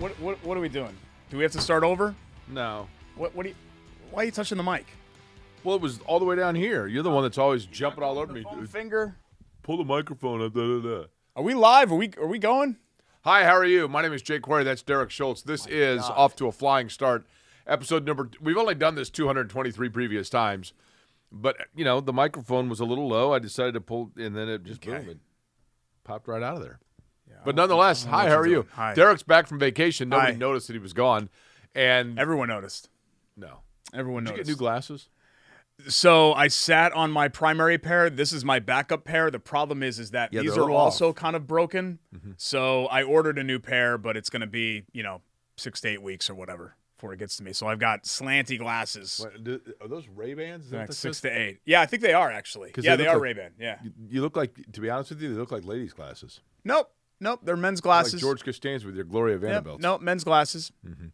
What are we doing? Do we have to start over? No. Why are you touching the mic? Well, it was all the way down here. You're the one that's always jumping all over me. Finger. Pull the microphone up. Da, da, da. Are we live? Are we going? Hi, how are you? My name is Jake Quarry. That's Derek Schultz. This is Off to a Flying Start. Episode number. We've only done this 223 previous times, but the microphone was a little low. I decided to pull, and then it just boom, it popped right out of there. Yeah, but nonetheless, hi, how are you? Hi. Derek's back from vacation. Nobody noticed that he was gone, and everyone noticed. No, everyone noticed. Did you get new glasses? So I sat on my primary pair. This is my backup pair. The problem is that these are also kind of broken. Mm-hmm. So I ordered a new pair, but it's going to be 6 to 8 weeks or whatever before it gets to me. So I've got slanty glasses. Wait, are those Ray-Bans? Like 6 to 8. Yeah, I think they are actually. Yeah, they are Ray-Ban. Yeah. You look like, to be honest with you, they look like ladies' glasses. Nope, they're men's glasses. Like George Costanza with your Gloria Vanderbilt. Nope, men's glasses. Mm-hmm.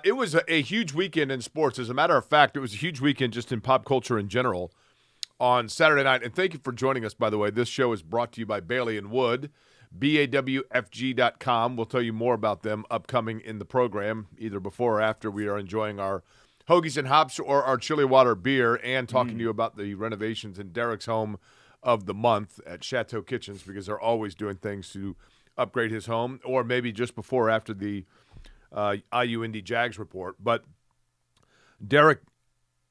It was a huge weekend in sports. As a matter of fact, it was a huge weekend just in pop culture in general on Saturday night. And thank you for joining us, by the way. This show is brought to you by Bailey & Wood, BAWFG.com. We'll tell you more about them upcoming in the program, either before or after we are enjoying our Hoagies and Hops or our chili water beer and talking to you about the renovations in Derek's home of the month at Chateau Kitchens, because they're always doing things to upgrade his home, or maybe just before or after the IU Indy Jags report. But Derek,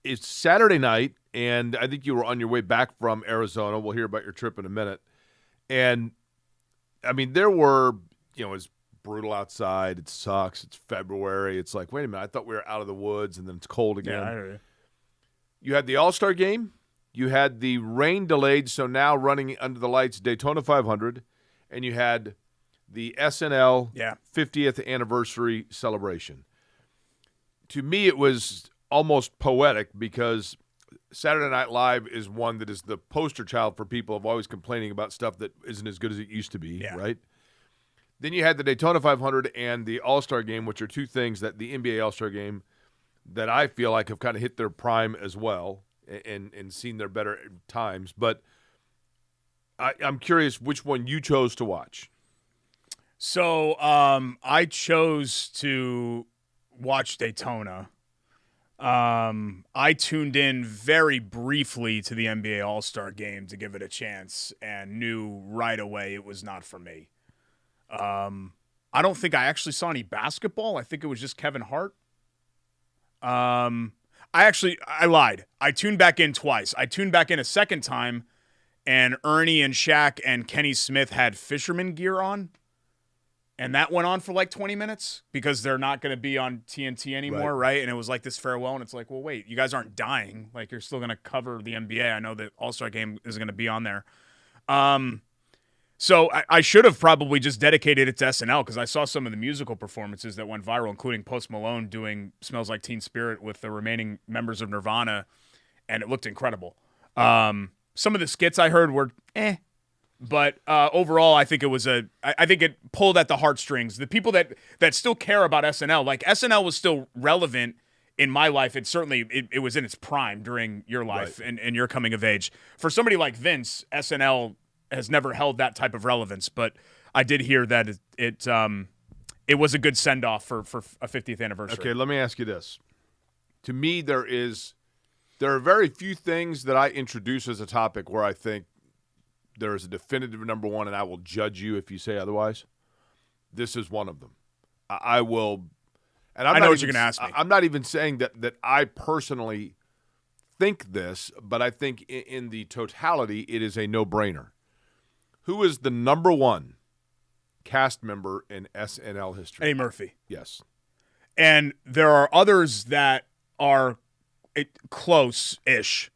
it's Saturday night, and I think you were on your way back from Arizona. We'll hear about your trip in a minute. And I mean, there were, it's brutal outside. It sucks. It's February. It's like, wait a minute, I thought we were out of the woods, and then it's cold again. Yeah, I heard you. You had the All-Star game. You had the rain delayed, so now running under the lights Daytona 500, and you had the SNL 50th anniversary celebration. To me, it was almost poetic, because Saturday Night Live is one that is the poster child for people of always complaining about stuff that isn't as good as it used to be, right? Then you had the Daytona 500 and the All-Star Game, which are two things that the NBA All-Star Game that I feel like have kind of hit their prime as well and seen their better times. But I'm curious which one you chose to watch. So I chose to watch Daytona. I tuned in very briefly to the NBA All-Star Game to give it a chance and knew right away it was not for me. I don't think I actually saw any basketball. I think it was just Kevin Hart. I lied. I tuned back in twice. I tuned back in a second time, and Ernie and Shaq and Kenny Smith had fisherman gear on. And that went on for like 20 minutes because they're not going to be on TNT anymore, right? And it was like this farewell, and it's like, well, wait, you guys aren't dying. Like, you're still going to cover the NBA. I know that All-Star Game is going to be on there. So I should have probably just dedicated it to SNL, because I saw some of the musical performances that went viral, including Post Malone doing Smells Like Teen Spirit with the remaining members of Nirvana, and it looked incredible. Some of the skits I heard were But overall, I think I think it pulled at the heartstrings. The people that still care about SNL, like SNL was still relevant in my life. It was in its prime during your life and your coming of age. For somebody like Vince, SNL has never held that type of relevance. But I did hear that it was a good send off for a 50th anniversary. Okay, let me ask you this. To me, there are very few things that I introduce as a topic where I think there is a definitive number one, and I will judge you if you say otherwise. This is one of them. I will, and I know what you're going to ask me. I'm not even saying that I personally think this, but I think in the totality, it is a no-brainer. Who is the number one cast member in SNL history? Eddie Murphy. Yes. And there are others that are close-ish.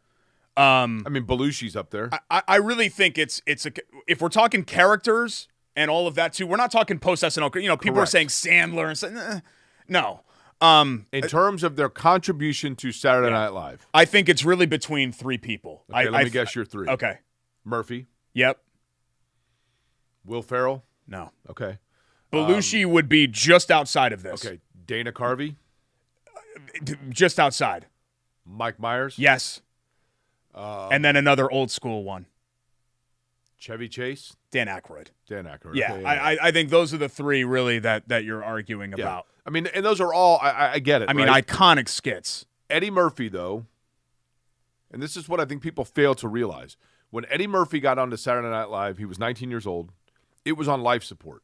I mean, Belushi's up there. I really think if we're talking characters and all of that too, we're not talking post SNL. People are saying Sandler and saying no. In terms of their contribution to Saturday Night Live, I think it's really between three people. Okay, let me guess your three. Okay. Murphy. Yep. Will Ferrell. No. Okay. Belushi would be just outside of this. Okay. Dana Carvey. Just outside. Mike Myers. Yes. And then another old school one. Chevy Chase? Dan Aykroyd. Yeah, okay, I think those are the three really that you're arguing about. I mean, and those are all, I get it. I mean, right? iconic skits. Eddie Murphy, though, and this is what I think people fail to realize. When Eddie Murphy got onto Saturday Night Live, he was 19 years old. It was on life support.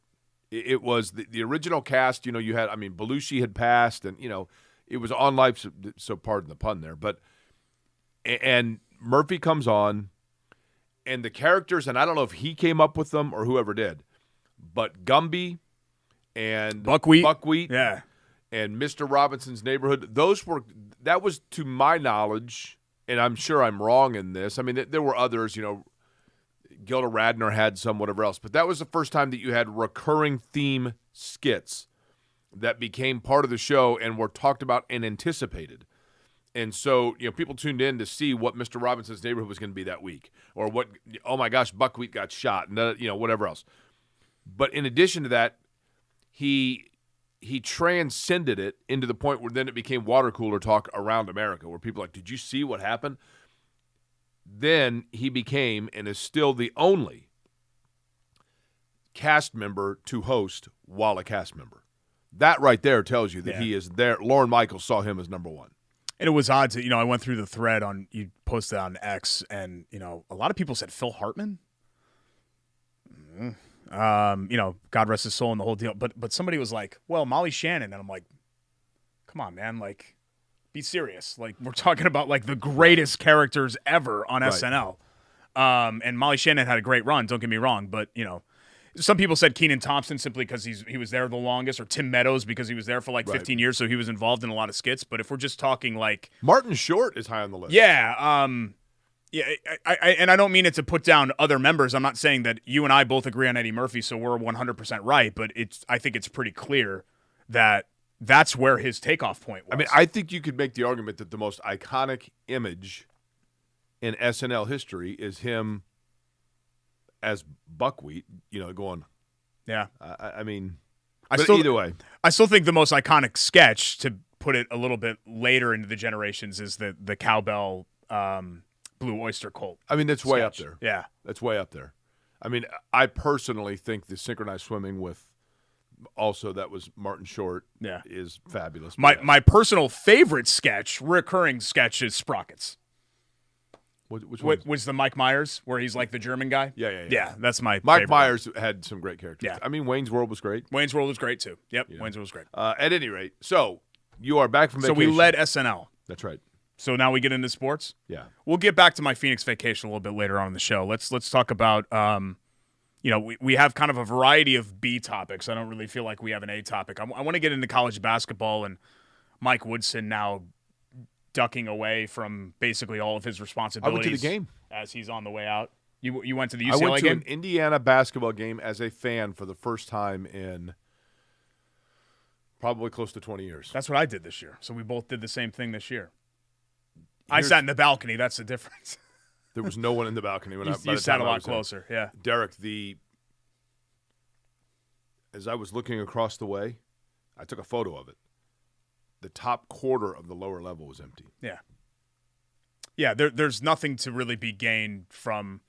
It was the original cast. You know, you had, I mean, Belushi had passed, and, you know, it was on life, so pardon the pun there. But, and Murphy comes on, and the characters, and I don't know if he came up with them or whoever did, but Gumby and Buckwheat. Yeah. And Mr. Robinson's Neighborhood, that was, to my knowledge, and I'm sure I'm wrong in this. I mean, there were others, you know, Gilda Radner had some, whatever else, but that was the first time that you had recurring theme skits that became part of the show and were talked about and anticipated. And so, you know, people tuned in to see what Mr. Robinson's Neighborhood was going to be that week, or what, oh my gosh, Buckwheat got shot, and you know, whatever else. But in addition to that, he transcended it into the point where then it became water cooler talk around America, where people are like, did you see what happened? Then he became, and is still, the only cast member to host while a cast member. That right there tells you that he is there. Lorne Michaels saw him as number one. And it was odd to, you know, I went through the thread you posted on X, and, you know, a lot of people said Phil Hartman. You know, God rest his soul and the whole deal. But somebody was like, well, Molly Shannon. And I'm like, come on, man. Like, be serious. Like, we're talking about, like, the greatest characters ever on SNL. And Molly Shannon had a great run, don't get me wrong. But, you know, some people said Kenan Thompson simply because he was there the longest, or Tim Meadows because he was there for like 15 years, so he was involved in a lot of skits. But if we're just talking like Martin Short is high on the list. Yeah, and I don't mean it to put down other members. I'm not saying that you and I both agree on Eddie Murphy, so we're 100% right. But I think it's pretty clear that that's where his takeoff point was. I mean, I think you could make the argument that the most iconic image in SNL history is him as Buckwheat, you know, going. Yeah. I mean, either way. I still think the most iconic sketch, to put it a little bit later into the generations, is the cowbell Blue Oyster Cult. I mean, that's sketch. Way up there. Yeah. That's way up there. I mean, I personally think the synchronized swimming with also that was Martin Short is fabulous. My personal favorite sketch, recurring sketch, is Sprockets. Which one? Was the Mike Myers, where he's like the German guy? Yeah, that's my Mike favorite Myers one. had some great characters. Yeah. I mean, Wayne's World was great. Wayne's World was great, too. Yep, Wayne's World was great. At any rate, so you are back from vacation. So we led SNL. That's right. So now we get into sports? Yeah. We'll get back to my Phoenix vacation a little bit later on in the show. Let's talk about, you know, we have kind of a variety of B topics. I don't really feel like we have an A topic. I want to get into college basketball and Mike Woodson now ducking away from basically all of his responsibilities. I went to the game as he's on the way out. You went to the UCLA game? I went to game? an Indiana basketball game as a fan for the first time in probably close to 20 years. That's what I did this year. So we both did the same thing this year. I sat in the balcony. That's the difference. There was no one in the balcony when you sat a lot closer. Yeah, Derek. As I was looking across the way, I took a photo of it. The top quarter of the lower level was empty. Yeah. There's nothing to really be gained from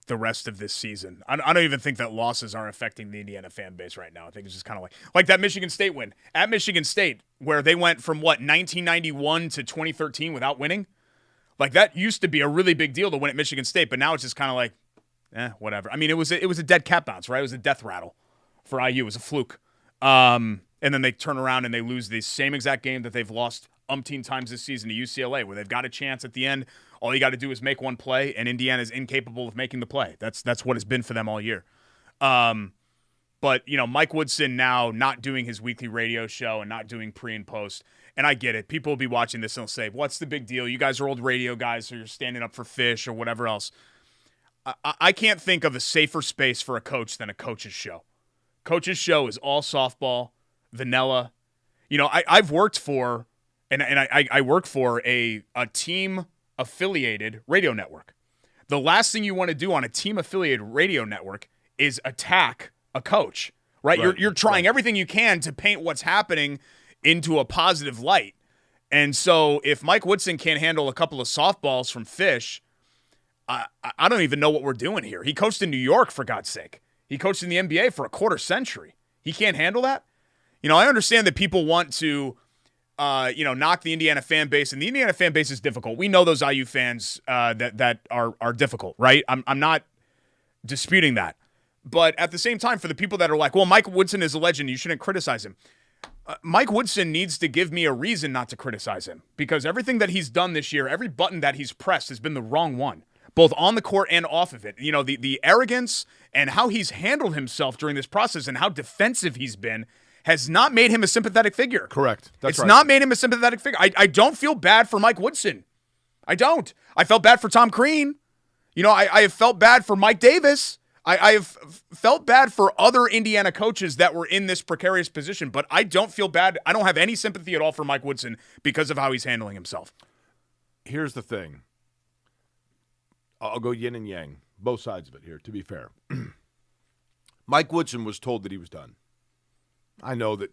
the rest of this season. I don't even think that losses are affecting the Indiana fan base right now. I think it's just kind of like that Michigan State win at Michigan State, where they went from 1991 to 2013 without winning. Like, that used to be a really big deal to win at Michigan State, but now it's just kind of like, whatever. I mean, it was a dead cat bounce, right? It was a death rattle for IU. It was a fluke. And then they turn around and they lose the same exact game that they've lost umpteen times this season to UCLA, where they've got a chance at the end. All you got to do is make one play, and Indiana's incapable of making the play. That's what it's been for them all year. But, you know, Mike Woodson now not doing his weekly radio show and not doing pre and post. And I get it. People will be watching this and they'll say, what's the big deal? You guys are old radio guys, so you're standing up for Fish or whatever else. I can't think of a safer space for a coach than a coach's show. Coach's show is all softball, vanilla. You know, I've worked for, and I work for a team-affiliated radio network. The last thing you want to do on a team-affiliated radio network is attack a coach, right? You're trying everything you can to paint what's happening into a positive light. And so if Mike Woodson can't handle a couple of softballs from Fish, I I don't even know what we're doing here. He coached in New York, for God's sake. He coached in the NBA for a quarter century. He can't handle that? I understand that people want to, knock the Indiana fan base, and the Indiana fan base is difficult. We know those IU fans that are difficult, right? I'm not disputing that. But at the same time, for the people that are like, well, Mike Woodson is a legend, you shouldn't criticize him. Mike Woodson needs to give me a reason not to criticize him, because everything that he's done this year, every button that he's pressed has been the wrong one, both on the court and off of it. The arrogance and how he's handled himself during this process and how defensive he's been has not made him a sympathetic figure. Correct. That's right. It's not made him a sympathetic figure. I don't feel bad for Mike Woodson. I don't. I felt bad for Tom Crean. I have felt bad for Mike Davis. I have felt bad for other Indiana coaches that were in this precarious position, but I don't feel bad. I don't have any sympathy at all for Mike Woodson because of how he's handling himself. Here's the thing. I'll go yin and yang, both sides of it here, to be fair. Mike Woodson was told that he was done. I know that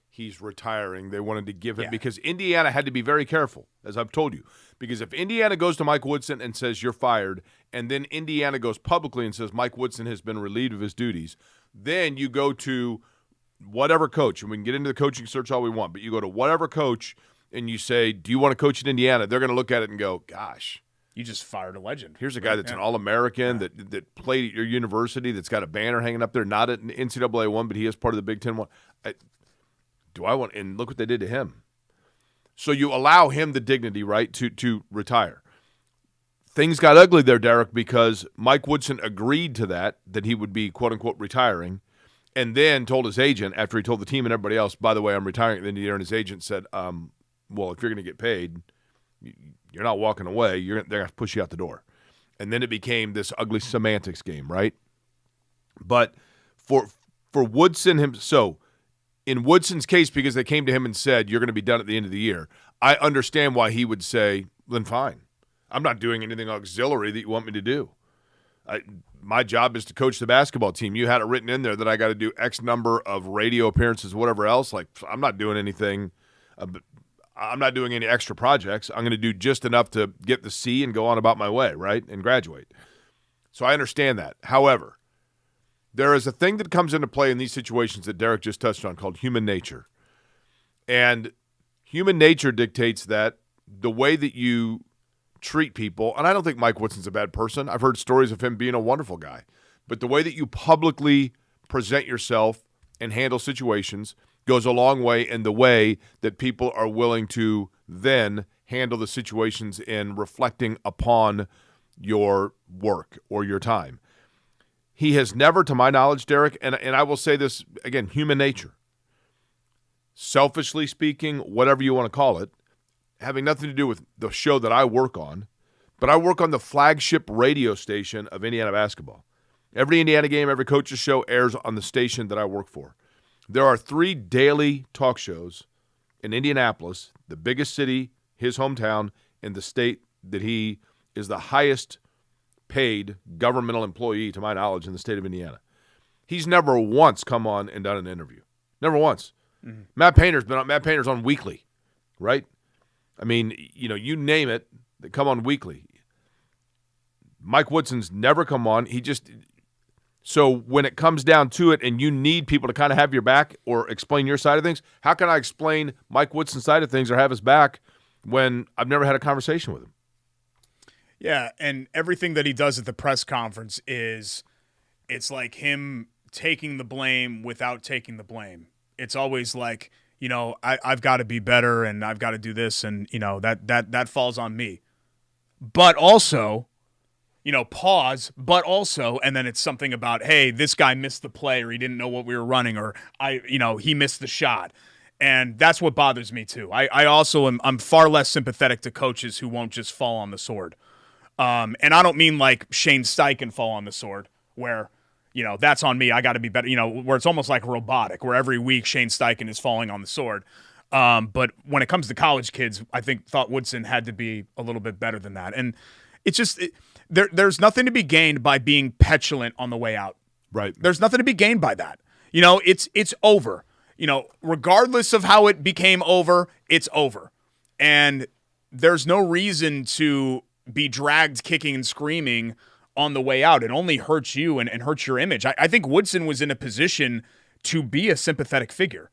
he's retiring. They wanted to give him because Indiana had to be very careful, as I've told you. Because if Indiana goes to Mike Woodson and says you're fired, and then Indiana goes publicly and says Mike Woodson has been relieved of his duties, then you go to whatever coach, and we can get into the coaching search all we want, but you go to whatever coach and you say, do you want to coach in Indiana? They're going to look at it and go, gosh. You just fired a legend. Here's a guy that's an All-American that played at your university, that's got a banner hanging up there, not at an NCAA one, but he is part of the Big Ten one. And look what they did to him. So you allow him the dignity, right, to retire. Things got ugly there, Derek, because Mike Woodson agreed to that he would be, quote-unquote, retiring, and then told his agent, after he told the team and everybody else, by the way, I'm retiring at the end of the year, and his agent said, well, if you're going to get paid, you're not walking away. They're going to push you out the door. And then it became this ugly semantics game, right? But for Woodson, so in Woodson's case, because they came to him and said, you're going to be done at the end of the year, I understand why he would say, then fine. I'm not doing anything auxiliary that you want me to do. My job is to coach the basketball team. You had it written in there that I got to do X number of radio appearances, whatever else. Like, I'm not doing anything. I'm not doing any extra projects. I'm going to do just enough to get the C and go on about my way, right, and graduate. So I understand that. However, there is a thing that comes into play in these situations that Derek just touched on called human nature. And human nature dictates that the way that you treat people, and I don't think Mike Woodson's a bad person. I've heard stories of him being a wonderful guy. But the way that you publicly present yourself and handle situations goes a long way in the way that people are willing to then handle the situations in reflecting upon your work or your time. He has never, to my knowledge, Derek, and I will say this, again, human nature, selfishly speaking, whatever you want to call it, having nothing to do with the show that I work on, but I work on the flagship radio station of Indiana basketball. Every Indiana game, every coach's show airs on the station that I work for. There are 3 daily talk shows in Indianapolis, the biggest city, his hometown, in the state that he is the highest paid governmental employee, to my knowledge, in the state of Indiana. He's never once come on and done an interview. Never once. Mm-hmm. Matt Painter's on weekly, right? I mean, you name it, they come on weekly. Mike Woodson's never come on. So when it comes down to it and you need people to kind of have your back or explain your side of things, how can I explain Mike Woodson's side of things or have his back when I've never had a conversation with him? Yeah, and everything that he does at the press conference it's like him taking the blame without taking the blame. It's always like, I've got to be better and I've got to do this and, that falls on me. But also, pause, but also, and then it's something about, hey, this guy missed the play or he didn't know what we were running or he missed the shot. And that's what bothers me too. I also I'm far less sympathetic to coaches who won't just fall on the sword. And I don't mean like Shane Steichen fall on the sword where, that's on me. I got to be better, where it's almost like robotic, where every week Shane Steichen is falling on the sword. But when it comes to college kids, I thought Woodson had to be a little bit better than that. And it's just there's nothing to be gained by being petulant on the way out. Right. There's nothing to be gained by that. It's over. Regardless of how it became over, it's over. And there's no reason to be dragged kicking and screaming on the way out. It only hurts you and hurts your image. I think Woodson was in a position to be a sympathetic figure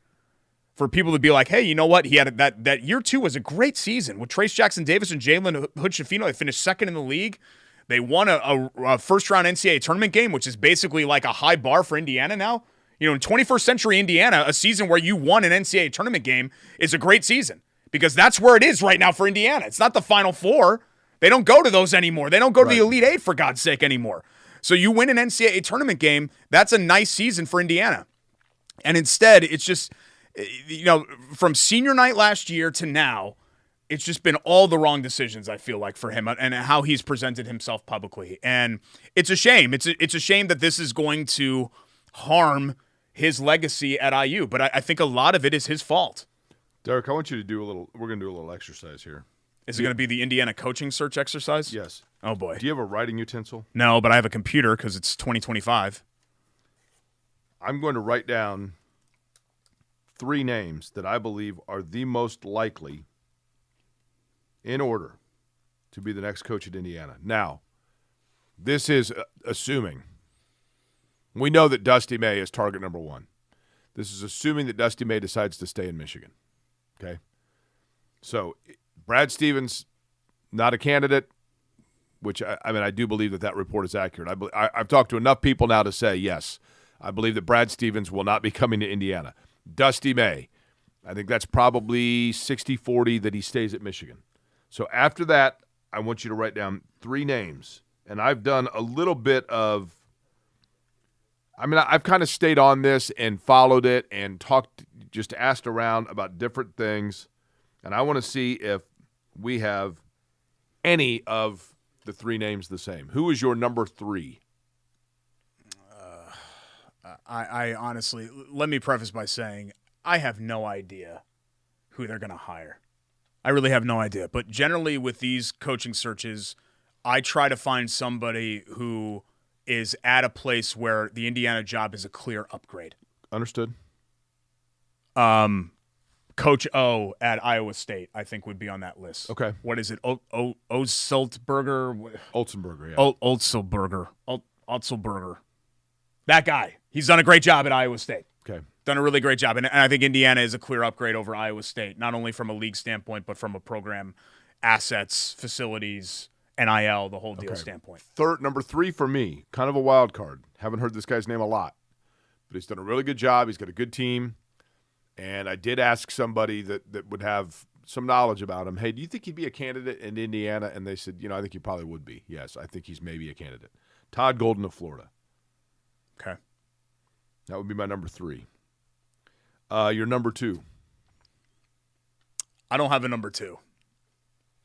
for people to be like, hey, you know what? He had that year 2 was a great season with Trace Jackson Davis and Jalen Hood-Schifino. They finished second in the league. They won a first-round NCAA tournament game, which is basically like a high bar for Indiana now. You know, in 21st century Indiana, a season where you won an NCAA tournament game is a great season because that's where it is right now for Indiana. It's not the Final Four. They don't go to those anymore. They don't go to the Elite Eight, for God's sake, anymore. So you win an NCAA tournament game, that's a nice season for Indiana. And instead, it's just, you know, from senior night last year to now, it's just been all the wrong decisions, I feel like, for him and how he's presented himself publicly. And it's a shame. It's a shame that this is going to harm his legacy at IU. But I think a lot of it is his fault. Derek, I want you to do we're going to do a little exercise here. Is it going to be the Indiana coaching search exercise? Yes. Oh, boy. Do you have a writing utensil? No, but I have a computer because it's 2025. I'm going to write down 3 names that I believe are the most likely, in order, to be the next coach at Indiana. Now, this is assuming. We know that Dusty May is target number 1. This is assuming that Dusty May decides to stay in Michigan. Okay? So, Brad Stevens, not a candidate, which, I do believe that report is accurate. I've talked to enough people now to say, yes, I believe that Brad Stevens will not be coming to Indiana. Dusty May, I think that's probably 60-40 that he stays at Michigan. So after that, I want you to write down 3 names. And I've done a little bit of – I've kind of stayed on this and followed it and just asked around about different things. And I want to see if we have any of the 3 names the same. Who is your number 3? I honestly, let me preface by saying I have no idea who they're going to hire. I really have no idea. But generally with these coaching searches, I try to find somebody who is at a place where the Indiana job is a clear upgrade. Understood. Coach O at Iowa State, I think, would be on that list. Okay. What is it? Otzelberger? Otzelberger, yeah. Otzelberger. That guy. He's done a great job at Iowa State. Okay. Done a really great job. And I think Indiana is a clear upgrade over Iowa State, not only from a league standpoint, but from a program, assets, facilities, NIL, the whole deal standpoint. Number 3 for me, kind of a wild card. Haven't heard this guy's name a lot, but he's done a really good job. He's got a good team. And I did ask somebody that would have some knowledge about him, hey, do you think he'd be a candidate in Indiana? And they said, I think he probably would be. Yes, I think he's maybe a candidate. Todd Golden of Florida. Okay. That would be my number 3. Your number 2. I don't have a number 2.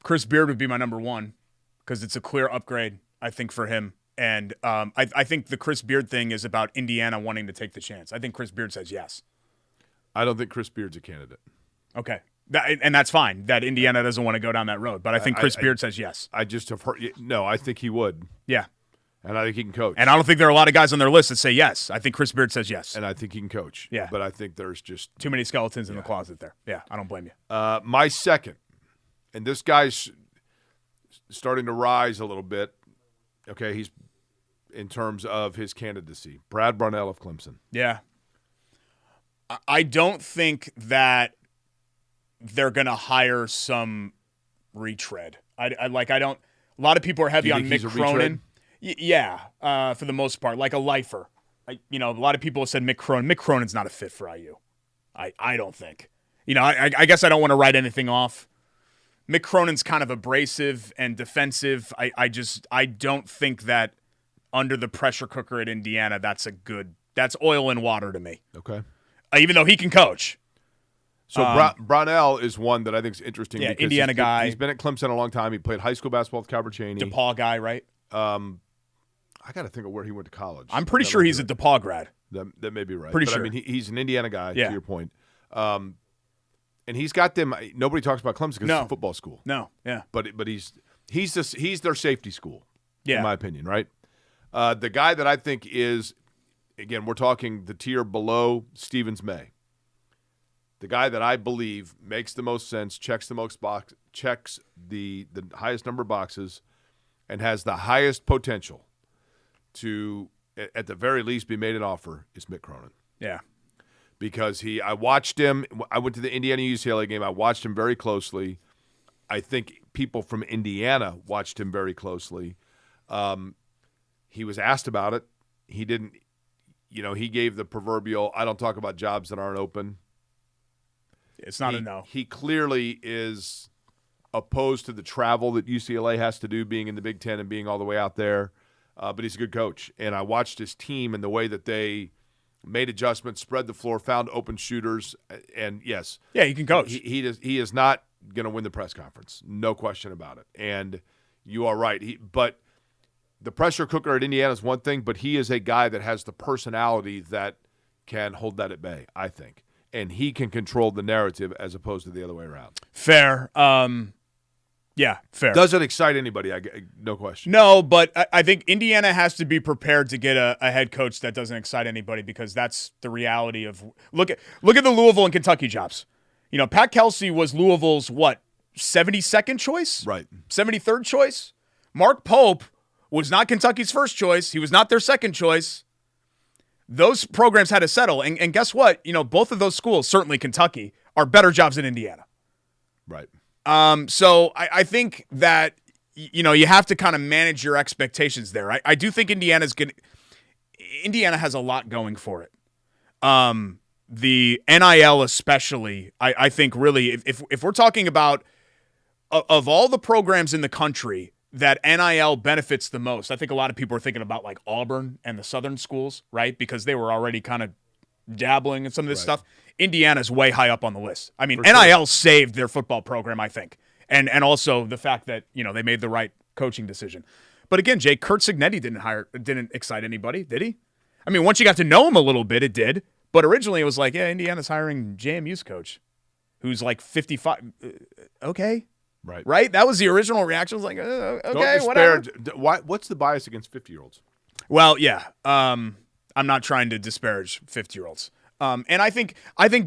Chris Beard would be my number 1 because it's a clear upgrade, I think, for him. And I think the Chris Beard thing is about Indiana wanting to take the chance. I think Chris Beard says yes. I don't think Chris Beard's a candidate. Okay. And that's fine, that Indiana doesn't want to go down that road. But I think Chris Beard says yes. I just have heard – no, I think he would. Yeah. And I think he can coach. And I don't think there are a lot of guys on their list that say yes. I think Chris Beard says yes. And I think he can coach. Yeah. But I think there's just – too many skeletons in the closet there. Yeah, I don't blame you. My second, and this guy's starting to rise a little bit. Okay, he's in terms of his candidacy. Brad Barnell of Clemson. Yeah. I don't think that they're going to hire some retread. I don't. A lot of people are heavy on Mick Cronin. Yeah, for the most part, like a lifer. A lot of people have said Mick Cronin. Mick Cronin's not a fit for IU. I don't think. I guess I don't want to write anything off. Mick Cronin's kind of abrasive and defensive. I don't think that under the pressure cooker at Indiana, that's oil and water to me. Okay. Even though he can coach. So Brownell is one that I think is interesting. Yeah, because Indiana guy. He's been at Clemson a long time. He played high school basketball with Calvert Cheney. DePaul guy, right? I got to think of where he went to college. I'm pretty sure he's a DePaul grad. That may be right. Pretty sure. I mean, he's an Indiana guy, to your point. And he's got them. Nobody talks about Clemson because it's a football school. No, yeah. But he's their safety school, in my opinion, right? The guy that I think is, again, we're talking the tier below Stevens May. The guy that I believe makes the most sense, checks the highest number of boxes, and has the highest potential to, at the very least, be made an offer is Mick Cronin. Yeah. Because I watched him. I went to the Indiana-UCLA game. I watched him very closely. I think people from Indiana watched him very closely. He was asked about it. He didn't, he gave the proverbial, I don't talk about jobs that aren't open. It's not a no. He clearly is opposed to the travel that UCLA has to do, being in the Big Ten and being all the way out there. But he's a good coach. And I watched his team and the way that they made adjustments, spread the floor, found open shooters, and yes. Yeah, he can coach. He is not going to win the press conference. No question about it. And you are right. But the pressure cooker at Indiana is one thing, but he is a guy that has the personality that can hold that at bay, I think. And he can control the narrative as opposed to the other way around. Fair. Yeah, fair. Doesn't excite anybody, no question. No, but I think Indiana has to be prepared to get a head coach that doesn't excite anybody, because that's the reality of – look at the Louisville and Kentucky jobs. Pat Kelsey was Louisville's, 72nd choice? Right. 73rd choice? Mark Pope was not Kentucky's first choice. He was not their second choice. Those programs had to settle. And guess what? Both of those schools, certainly Kentucky, are better jobs than Indiana. Right. So I think that, you have to kind of manage your expectations there. I do think Indiana has a lot going for it. The NIL especially, I think really, if we're talking about of all the programs in the country that NIL benefits the most, I think a lot of people are thinking about like Auburn and the Southern schools, right? Because they were already kind of dabbling in some of this stuff. Indiana's way high up on the list. I mean, NIL saved their football program, I think. And also the fact that, they made the right coaching decision. But again, Jake, Kurt Signetti didn't excite anybody, did he? I mean, once you got to know him a little bit, it did. But originally it was like, yeah, Indiana's hiring JMU's coach, who's like 55. Okay. Right? That was the original reaction. It was like, okay, whatever. What's the bias against 50-year-olds? Well, yeah. I'm not trying to disparage 50-year-olds. And I think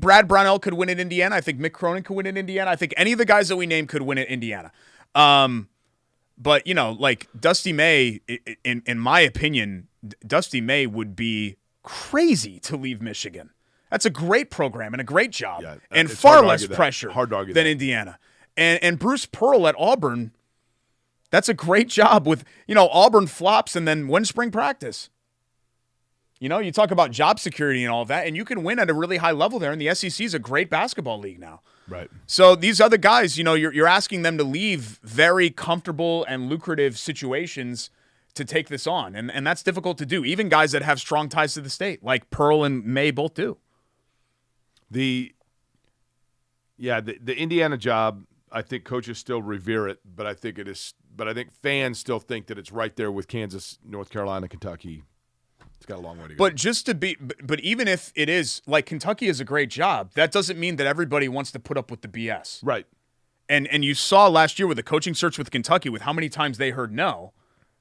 Brad Brownell could win at Indiana. I think Mick Cronin could win at Indiana. I think any of the guys that we named could win at Indiana. But, like Dusty May, in my opinion, Dusty May would be crazy to leave Michigan. That's a great program and a great job, and far less pressure than Indiana. And Bruce Pearl at Auburn, that's a great job with, Auburn flops and then win spring practice. You talk about job security and all of that, and you can win at a really high level there. And the SEC is a great basketball league now. Right. So these other guys, you're asking them to leave very comfortable and lucrative situations to take this on. And that's difficult to do. Even guys that have strong ties to the state, like Pearl and May both do. The Indiana job, I think coaches still revere it, but I think fans still think that it's right there with Kansas, North Carolina, Kentucky. It's got a long way to go. But even if it is, like, Kentucky is a great job, that doesn't mean that everybody wants to put up with the BS. Right. And you saw last year with the coaching search with Kentucky, with how many times they heard no,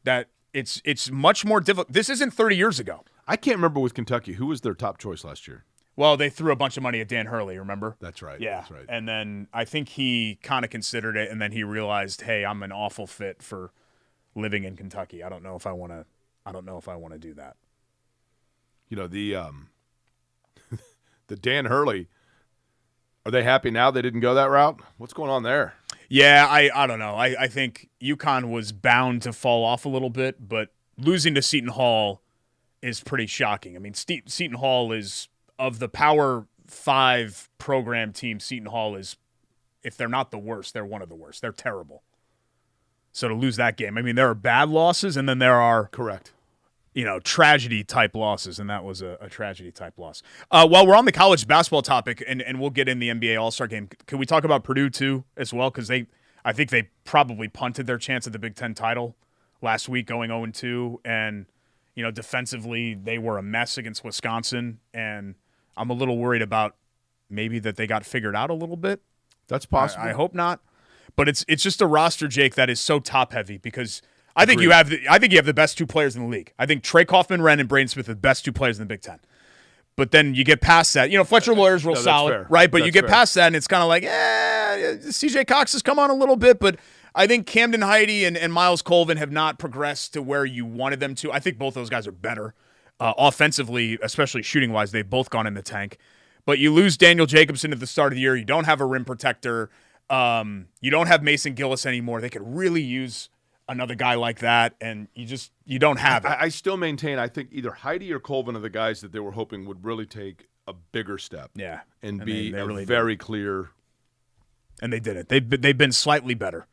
that it's much more difficult. This isn't 30 years ago. I can't remember with Kentucky. Who was their top choice last year? Well, they threw a bunch of money at Dan Hurley, remember? That's right. Yeah. That's right. And then I think he kind of considered it, and then he realized, hey, I'm an awful fit for living in Kentucky. I don't know if I want to do that. The Dan Hurley, are they happy now they didn't go that route? What's going on there? Yeah, I don't know. I think UConn was bound to fall off a little bit, but losing to Seton Hall is pretty shocking. I mean, Seton Hall is, of the Power 5 program team, Seton Hall is, if they're not the worst, they're one of the worst. They're terrible. So to lose that game, I mean, there are bad losses, and then there are correct, tragedy-type losses, and that was a tragedy-type loss. While we're on the college basketball topic, and we'll get in the NBA All-Star game, can we talk about Purdue, too, as well? Because I think they probably punted their chance at the Big Ten title last week, going 0-2, and, defensively, they were a mess against Wisconsin, and I'm a little worried about maybe that they got figured out a little bit. That's possible. I hope not. But it's just a roster, Jake, that is so top-heavy because – I think you have the best two players in the league. I think Trey Kaufman-Renn and Braden Smith are the best two players in the Big Ten. But then you get past that. Fletcher Lawyer's real solid, right? But you get past that, and it's kind of like, CJ Cox has come on a little bit, but I think Camden Heide and Miles Colvin have not progressed to where you wanted them to. I think both those guys are better. Offensively, especially shooting-wise, they've both gone in the tank. But you lose Daniel Jacobson at the start of the year. You don't have a rim protector. You don't have Mason Gillis anymore. They could really use another guy like that, and you don't have it. I still maintain I think either Heide or Colvin are the guys that they were hoping would really take a bigger step. Yeah. And be they really very clear. And they did it. They've been slightly better.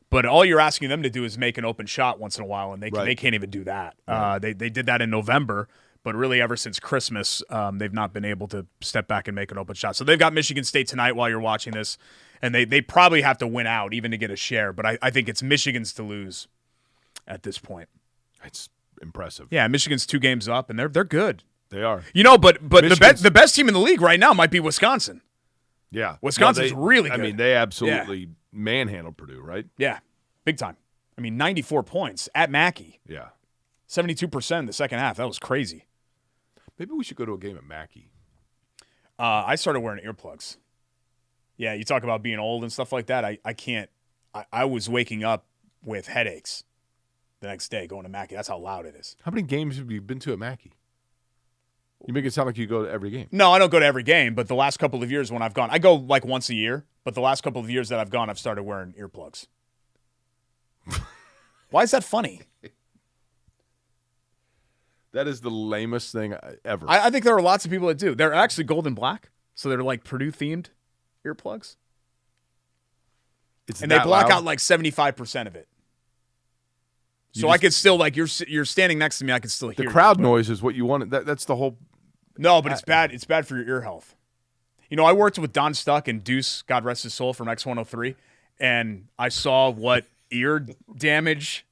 But all you're asking them to do is make an open shot once in a while, and they can't even do that. Right. They did that in November, but really ever since Christmas, they've not been able to step back and make an open shot. So they've got Michigan State tonight while you're watching this, and they probably have to win out even to get a share. But I think it's Michigan's to lose at this point. It's impressive. Yeah, Michigan's 2 games up, and they're good. They are. But the best team in the league right now might be Wisconsin. Yeah. Wisconsin's really good. I mean, they absolutely manhandled Purdue, right? Yeah, big time. I mean, 94 points at Mackey. Yeah. 72% in the second half. That was crazy. Maybe we should go to a game at Mackey. I started wearing earplugs. Yeah, you talk about being old and stuff like that. I can't. I was waking up with headaches the next day going to Mackey. That's how loud it is. How many games have you been to at Mackey? You make it sound like you go to every game. No, I don't go to every game, but the last couple of years when I've gone, I go like once a year, but the last couple of years that I've gone, I've started wearing earplugs. Why is that funny? That is the lamest thing ever. I think there are lots of people that do. They're actually gold and black, so they're like Purdue-themed earplugs. And they block out like 75% of it. So I could still, like, you're standing next to me, I can still hear the crowd noise is what you want. That's the whole. No, but it's bad. It's bad for your ear health. You know, I worked with Don Stuck and Deuce, God rest his soul, from X103, and I saw what hearing damage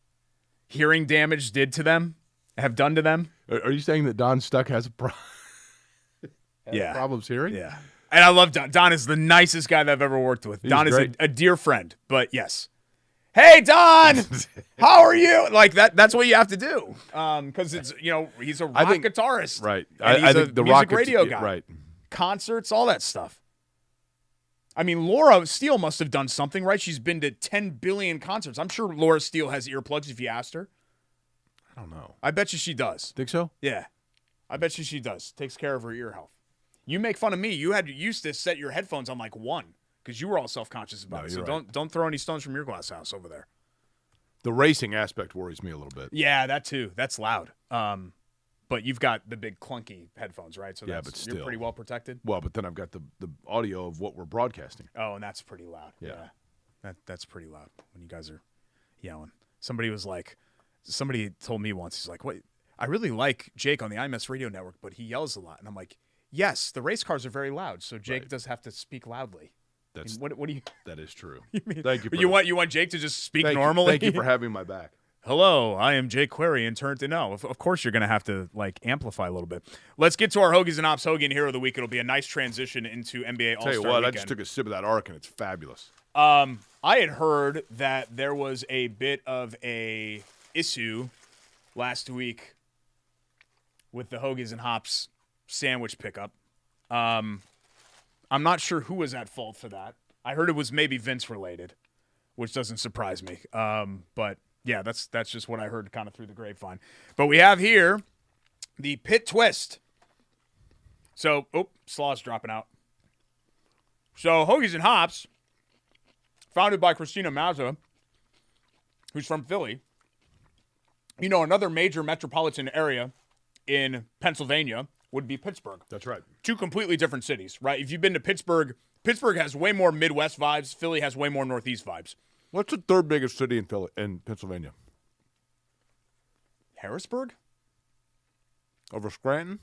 did to them, have done to them. Are you saying that Don Stuck has problems hearing? Yeah. And I love Don. Don is the nicest guy that I've ever worked with. Don is a dear friend, but yes. Hey, Don, how are you? Like that's what you have to do. Because it's, he's a rock guitarist. Right. And he's a music radio guy. Right. Concerts, all that stuff. I mean, Laura Steele must have done something, right? She's been to 10 billion concerts. I'm sure Laura Steele has earplugs if you asked her. I don't know. I bet you she does. Think so? Yeah. I bet you she does. Takes care of her ear health. You make fun of me. You used to set your headphones on like 1 because you were all self-conscious about it. So don't throw any stones from your glass house over there. The racing aspect worries me a little bit. Yeah, that too. That's loud. But you've got the big clunky headphones, right? So but still. You're pretty well protected. Well, but then I've got the audio of what we're broadcasting. Oh, and that's pretty loud. Yeah. That's pretty loud when you guys are yelling. Somebody told me once, he's like, "What? I really like Jake on the IMS radio network, but he yells a lot." And I'm like, "Yes, the race cars are very loud, so Jake does have to speak loudly." What do you? That is true. Thank you. You want Jake to just speak normally? Thank you for having my back. Hello, I am Jake Query, and of course you're going to have to amplify a little bit. Let's get to our Hoagies and Ops Hoagie and Hero of the Week. It'll be a nice transition into NBA All-Star Tell you what, Weekend. I just took a sip of that Arc, and it's fabulous. I had heard that there was a bit of a issue last week with the Hoagies and Hops sandwich pickup. I'm not sure who was at fault for that. I heard it was maybe Vince related, which doesn't surprise me. But yeah, that's just what I heard kind of through the grapevine. But we have here the Pitt Twist. So, Slaw's dropping out. So, Hoagies and Hops, founded by Christina Mazza, who's from Philly. Another major metropolitan area in Pennsylvania would be Pittsburgh. That's right. 2 completely different cities, right? If you've been to Pittsburgh has way more Midwest vibes. Philly has way more Northeast vibes. What's the 3rd biggest city in Pennsylvania? Harrisburg? Over Scranton?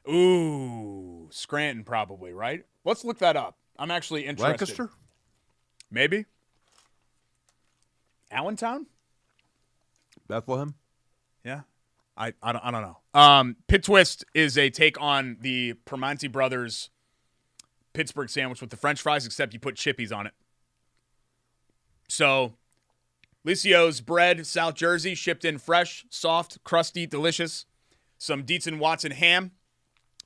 Ooh, Scranton probably, right? Let's look that up. I'm actually interested. Lancaster? Maybe. Allentown? Bethlehem? Yeah. I don't know. Pitt Twist is a take on the Primanti Brothers Pittsburgh sandwich with the French fries, except you put chippies on it. So, Licio's bread, South Jersey, shipped in fresh, soft, crusty, delicious. Some Dietz and Watson ham.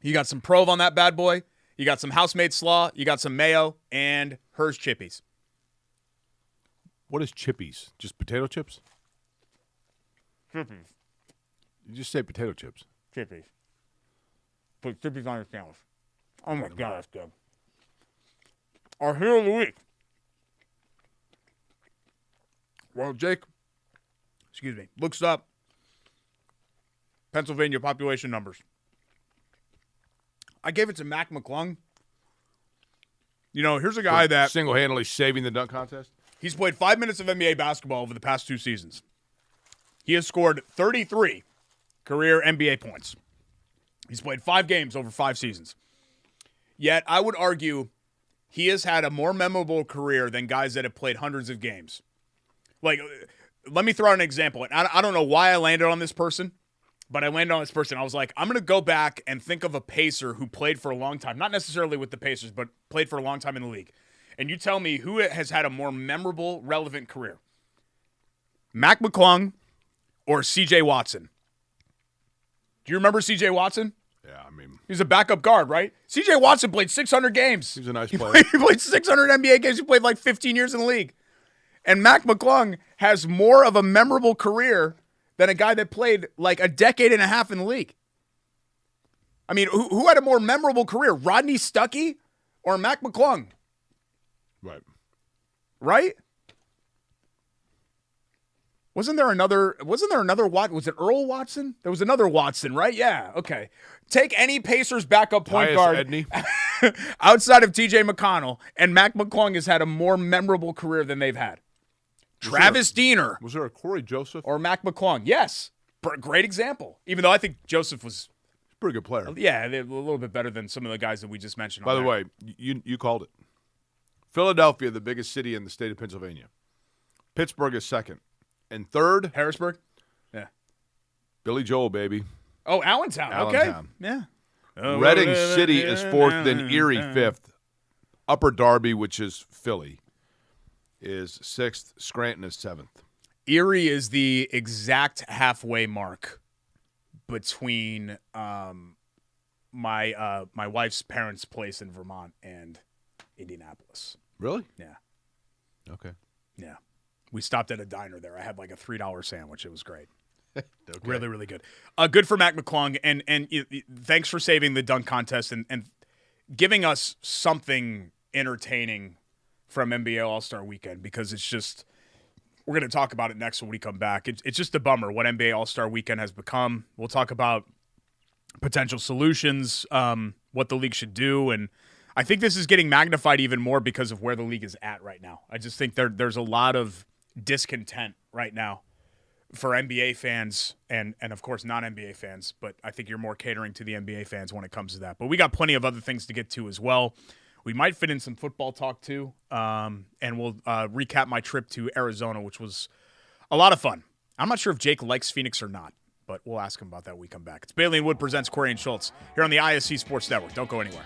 You got some Prove on that bad boy. You got some house-made slaw. You got some mayo and Hers chippies. What is chippies? Just potato chips? Chippies. You just say potato chips. Chippies. Put chippies on your sandwich. Oh, my God, that's good. Our hero of the week. Well, Jake, looks up Pennsylvania population numbers. I gave it to Mac McClung. Here's a guy that single-handedly saving the dunk contest. He's played 5 minutes of NBA basketball over the past 2 seasons. He has scored 33 career NBA points. He's played 5 games over 5 seasons. Yet, I would argue he has had a more memorable career than guys that have played hundreds of games. Like, let me throw out an example. I don't know why I landed on this person, but I landed on this person. I was like, I'm going to go back and think of a Pacer who played for a long time. Not necessarily with the Pacers, but played for a long time in the league. And you tell me who has had a more memorable, relevant career. Mac McClung or C.J. Watson? Do you remember C.J. Watson? Yeah, I mean, he's a backup guard, right? C.J. Watson played 600 games. He's a nice player. He played 600 NBA games. He played like 15 years in the league. And Mac McClung has more of a memorable career than a guy that played like a decade and a half in the league. I mean, who had a more memorable career, Rodney Stuckey or Mac McClung? Right? Wasn't there another Watson? Was it Earl Watson? There was another Watson, right? Yeah, okay. Take any Pacers backup point guard outside of TJ McConnell, and Mac McClung has had a more memorable career than they've had. Travis Diener. Was there a Corey Joseph? Or Mac McClung. Yes. Great example. Even though I think Joseph was a pretty good player. Yeah, a little bit better than some of the guys that we just mentioned. By the way, you called it. Philadelphia, the biggest city in the state of Pennsylvania. Pittsburgh is second. And third? Harrisburg? Yeah. Billy Joel, baby. Oh, Allentown. Okay. Yeah. Reading City is fourth, then Erie fifth. Upper Darby, which is Philly, is sixth. Scranton is seventh. Erie is the exact halfway mark between my wife's parents' place in Vermont and Indianapolis. Really? Yeah. Okay. Yeah. We stopped at a diner there. I had like a $3 sandwich. It was great. Okay. Really, really good. Good for Mac McClung, and thanks for saving the dunk contest and giving us something entertaining from NBA All-Star Weekend, because it's just, we're going to talk about it next when we come back. It's just a bummer what NBA All-Star Weekend has become. We'll talk about potential solutions, what the league should do, and I think this is getting magnified even more because of where the league is at right now. I just think there's a lot of discontent right now for NBA fans and of course non-NBA fans, but I think you're more catering to the NBA fans when it comes to that. But we got plenty of other things to get to as well. We might fit in some football talk too, and we'll recap my trip to Arizona, which was a lot of fun. I'm not sure if Jake likes Phoenix or not, but we'll ask him about that when we come back. It's Bailey and Wood presents Query and Schultz here on the ISC Sports Network. Don't go anywhere.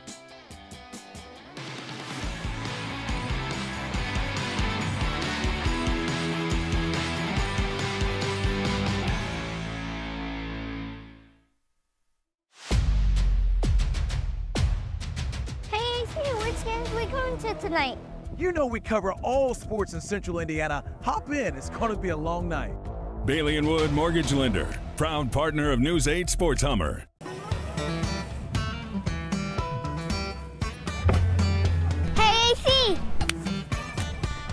Tonight. You know we cover all sports in Central Indiana. Hop in. It's going to be a long night. Bailey and Wood Mortgage Lender, proud partner of News 8 Sports Hummer. Hey, AC!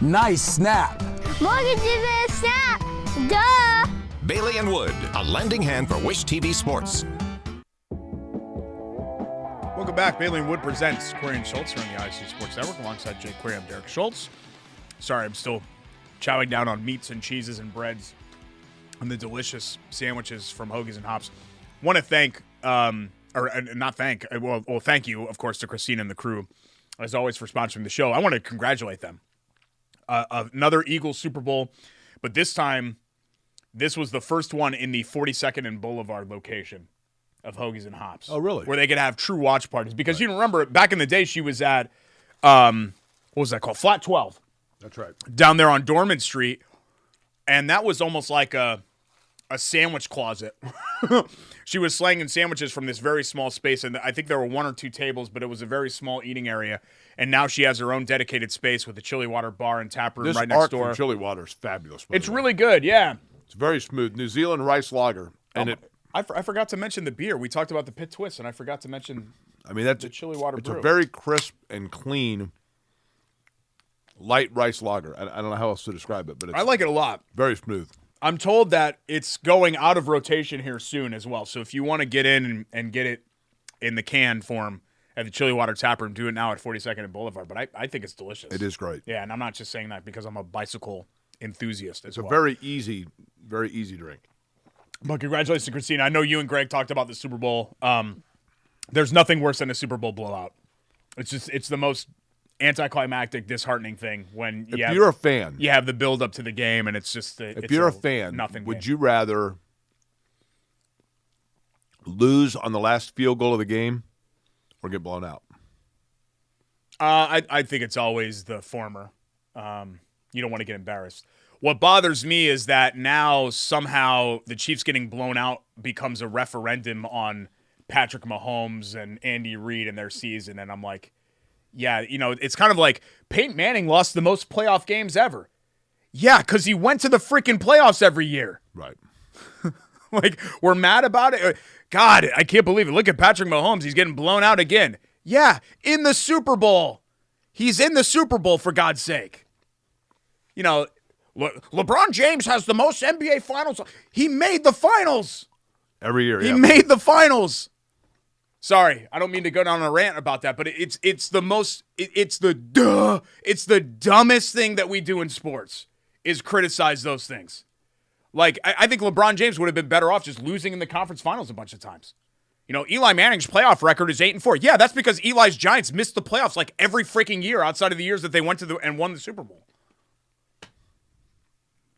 Nice snap. Mortgage is a snap. Duh! Bailey and Wood, a lending hand for Wish TV Sports. Welcome back. Bailey and Wood presents Query and Schultz here on the ISC Sports Network alongside Jake Query. I'm Derek Schultz. Sorry, I'm still chowing down on meats and cheeses and breads and the delicious sandwiches from Hoagies and Hops. Want to thank, thank you, of course, to Christina and the crew, as always, for sponsoring the show. I want to congratulate them. Another Eagles Super Bowl, but this time, this was the first one in the 42nd and Boulevard location of Hoagies and Hops. Oh, really? Where they could have true watch parties. Because you remember, back in the day, she was at, what was that called? Flat 12. That's right. Down there on Dorman Street. And that was almost like a a sandwich closet. She was slanging sandwiches from this very small space, and I think there were 1 or 2 tables, but it was a very small eating area. And now she has her own dedicated space with a chili water bar and tap room right next door. This chili water is fabulous. It's really good, yeah. It's very smooth. New Zealand rice lager. And I forgot to mention the beer. We talked about the Pitt Twist, and I forgot to mention the chili water brew. It's a very crisp and clean light rice lager. I don't know how else to describe it, but I like it a lot. Very smooth. I'm told that it's going out of rotation here soon as well. So if you want to get in and get it in the can form at the Chili Water Tap Room, do it now at 42nd and Boulevard. But I think it's delicious. It is great. Yeah, and I'm not just saying that because I'm a bicycle enthusiast as well. It's a very easy drink. But congratulations to Christina. I know you and Greg talked about the Super Bowl. There's nothing worse than a Super Bowl blowout. It's the most anticlimactic, disheartening thing when you're a fan, you have the build up to the game, and it's just if you're a fan, nothing. Would you rather lose on the last field goal of the game or get blown out? I think it's always the former. You don't want to get embarrassed. What bothers me is that now somehow the Chiefs getting blown out becomes a referendum on Patrick Mahomes and Andy Reid and their season, and I'm like, yeah, it's kind of like Peyton Manning lost the most playoff games ever. Yeah, because he went to the freaking playoffs every year. Right. Like, we're mad about it. God, I can't believe it. Look at Patrick Mahomes. He's getting blown out again. Yeah, in the Super Bowl. He's in the Super Bowl, for God's sake. LeBron James has the most NBA finals. He made the finals. Every year, He made the finals. Sorry, I don't mean to go down on a rant about that, but it's the dumbest thing that we do in sports is criticize those things. Like, I think LeBron James would have been better off just losing in the conference finals a bunch of times. Eli Manning's playoff record is 8-4. Yeah, that's because Eli's Giants missed the playoffs like every freaking year outside of the years that they went to and won the Super Bowl.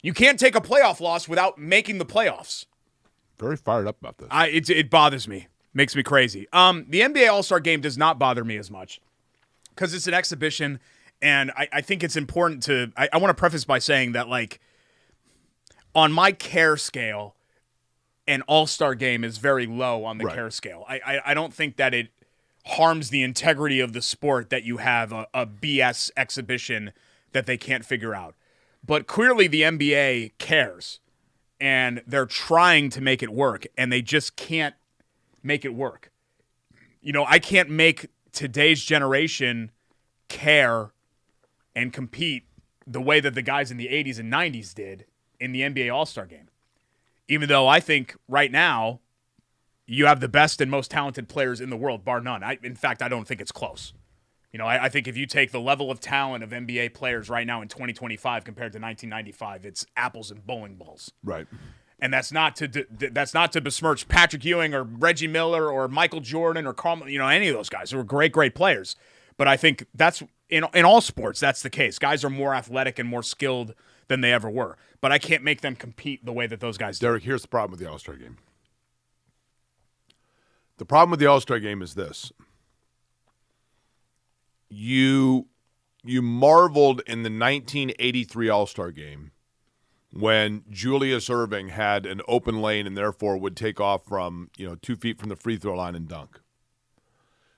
You can't take a playoff loss without making the playoffs. Very fired up about this. It bothers me. Makes me crazy. The NBA All-Star Game does not bother me as much because it's an exhibition, and I think it's important to – I want to preface by saying that, like, on my care scale, an All-Star Game is very low on the care scale. I don't think that it harms the integrity of the sport that you have a BS exhibition that they can't figure out. But clearly the NBA cares, and they're trying to make it work, and they just can't make it work. I can't make today's generation care and compete the way that the guys in the 80s and 90s did in the NBA All-Star Game. Even though I think right now you have the best and most talented players in the world, bar none. In fact, I don't think it's close. I think if you take the level of talent of NBA players right now in 2025 compared to 1995, it's apples and bowling balls. Right. And that's not to besmirch Patrick Ewing or Reggie Miller or Michael Jordan or Carl, any of those guys who were great players. But I think that's in all sports, that's the case. Guys are more athletic and more skilled than they ever were. But I can't make them compete the way that those guys do. Derek, here's the problem with the All-Star Game. The problem with the All-Star Game is this. You marveled in the 1983 All-Star Game when Julius Erving had an open lane and therefore would take off from 2 feet from the free throw line and dunk.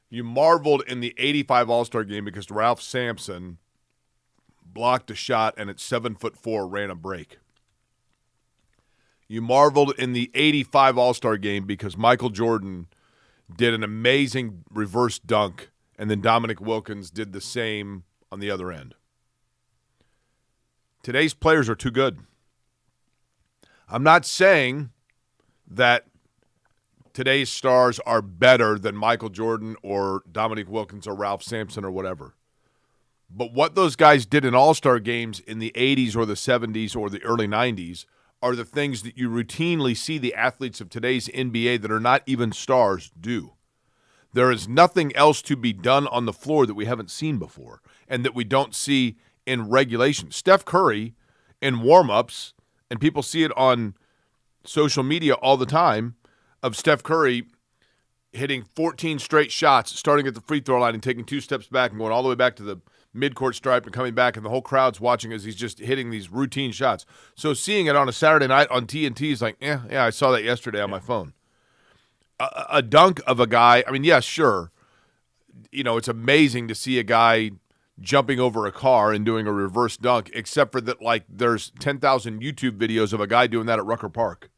You marveled in the 85 All-Star Game because Ralph Sampson blocked a shot and at 7'4" ran a break. You marveled in the 85 All-Star Game because Michael Jordan did an amazing reverse dunk and then Dominic Wilkins did the same on the other end. Today's players are too good. I'm not saying that today's stars are better than Michael Jordan or Dominic Wilkins or Ralph Sampson or whatever. But what those guys did in All-Star games in the 80s or the 70s or the early 90s are the things that you routinely see the athletes of today's NBA that are not even stars do. There is nothing else to be done on the floor that we haven't seen before and that we don't see in regulation. Steph Curry in warm-ups, and people see it on social media all the time, of Steph Curry hitting 14 straight shots, starting at the free throw line and taking 2 steps back and going all the way back to the midcourt stripe and coming back, and the whole crowd's watching as he's just hitting these routine shots. So seeing it on a Saturday night on TNT is like, yeah, I saw that yesterday on my phone. A dunk of a guy, I mean, yeah, sure. It's amazing to see a guy jumping over a car and doing a reverse dunk, except for that, like, there's 10,000 YouTube videos of a guy doing that at Rucker Park.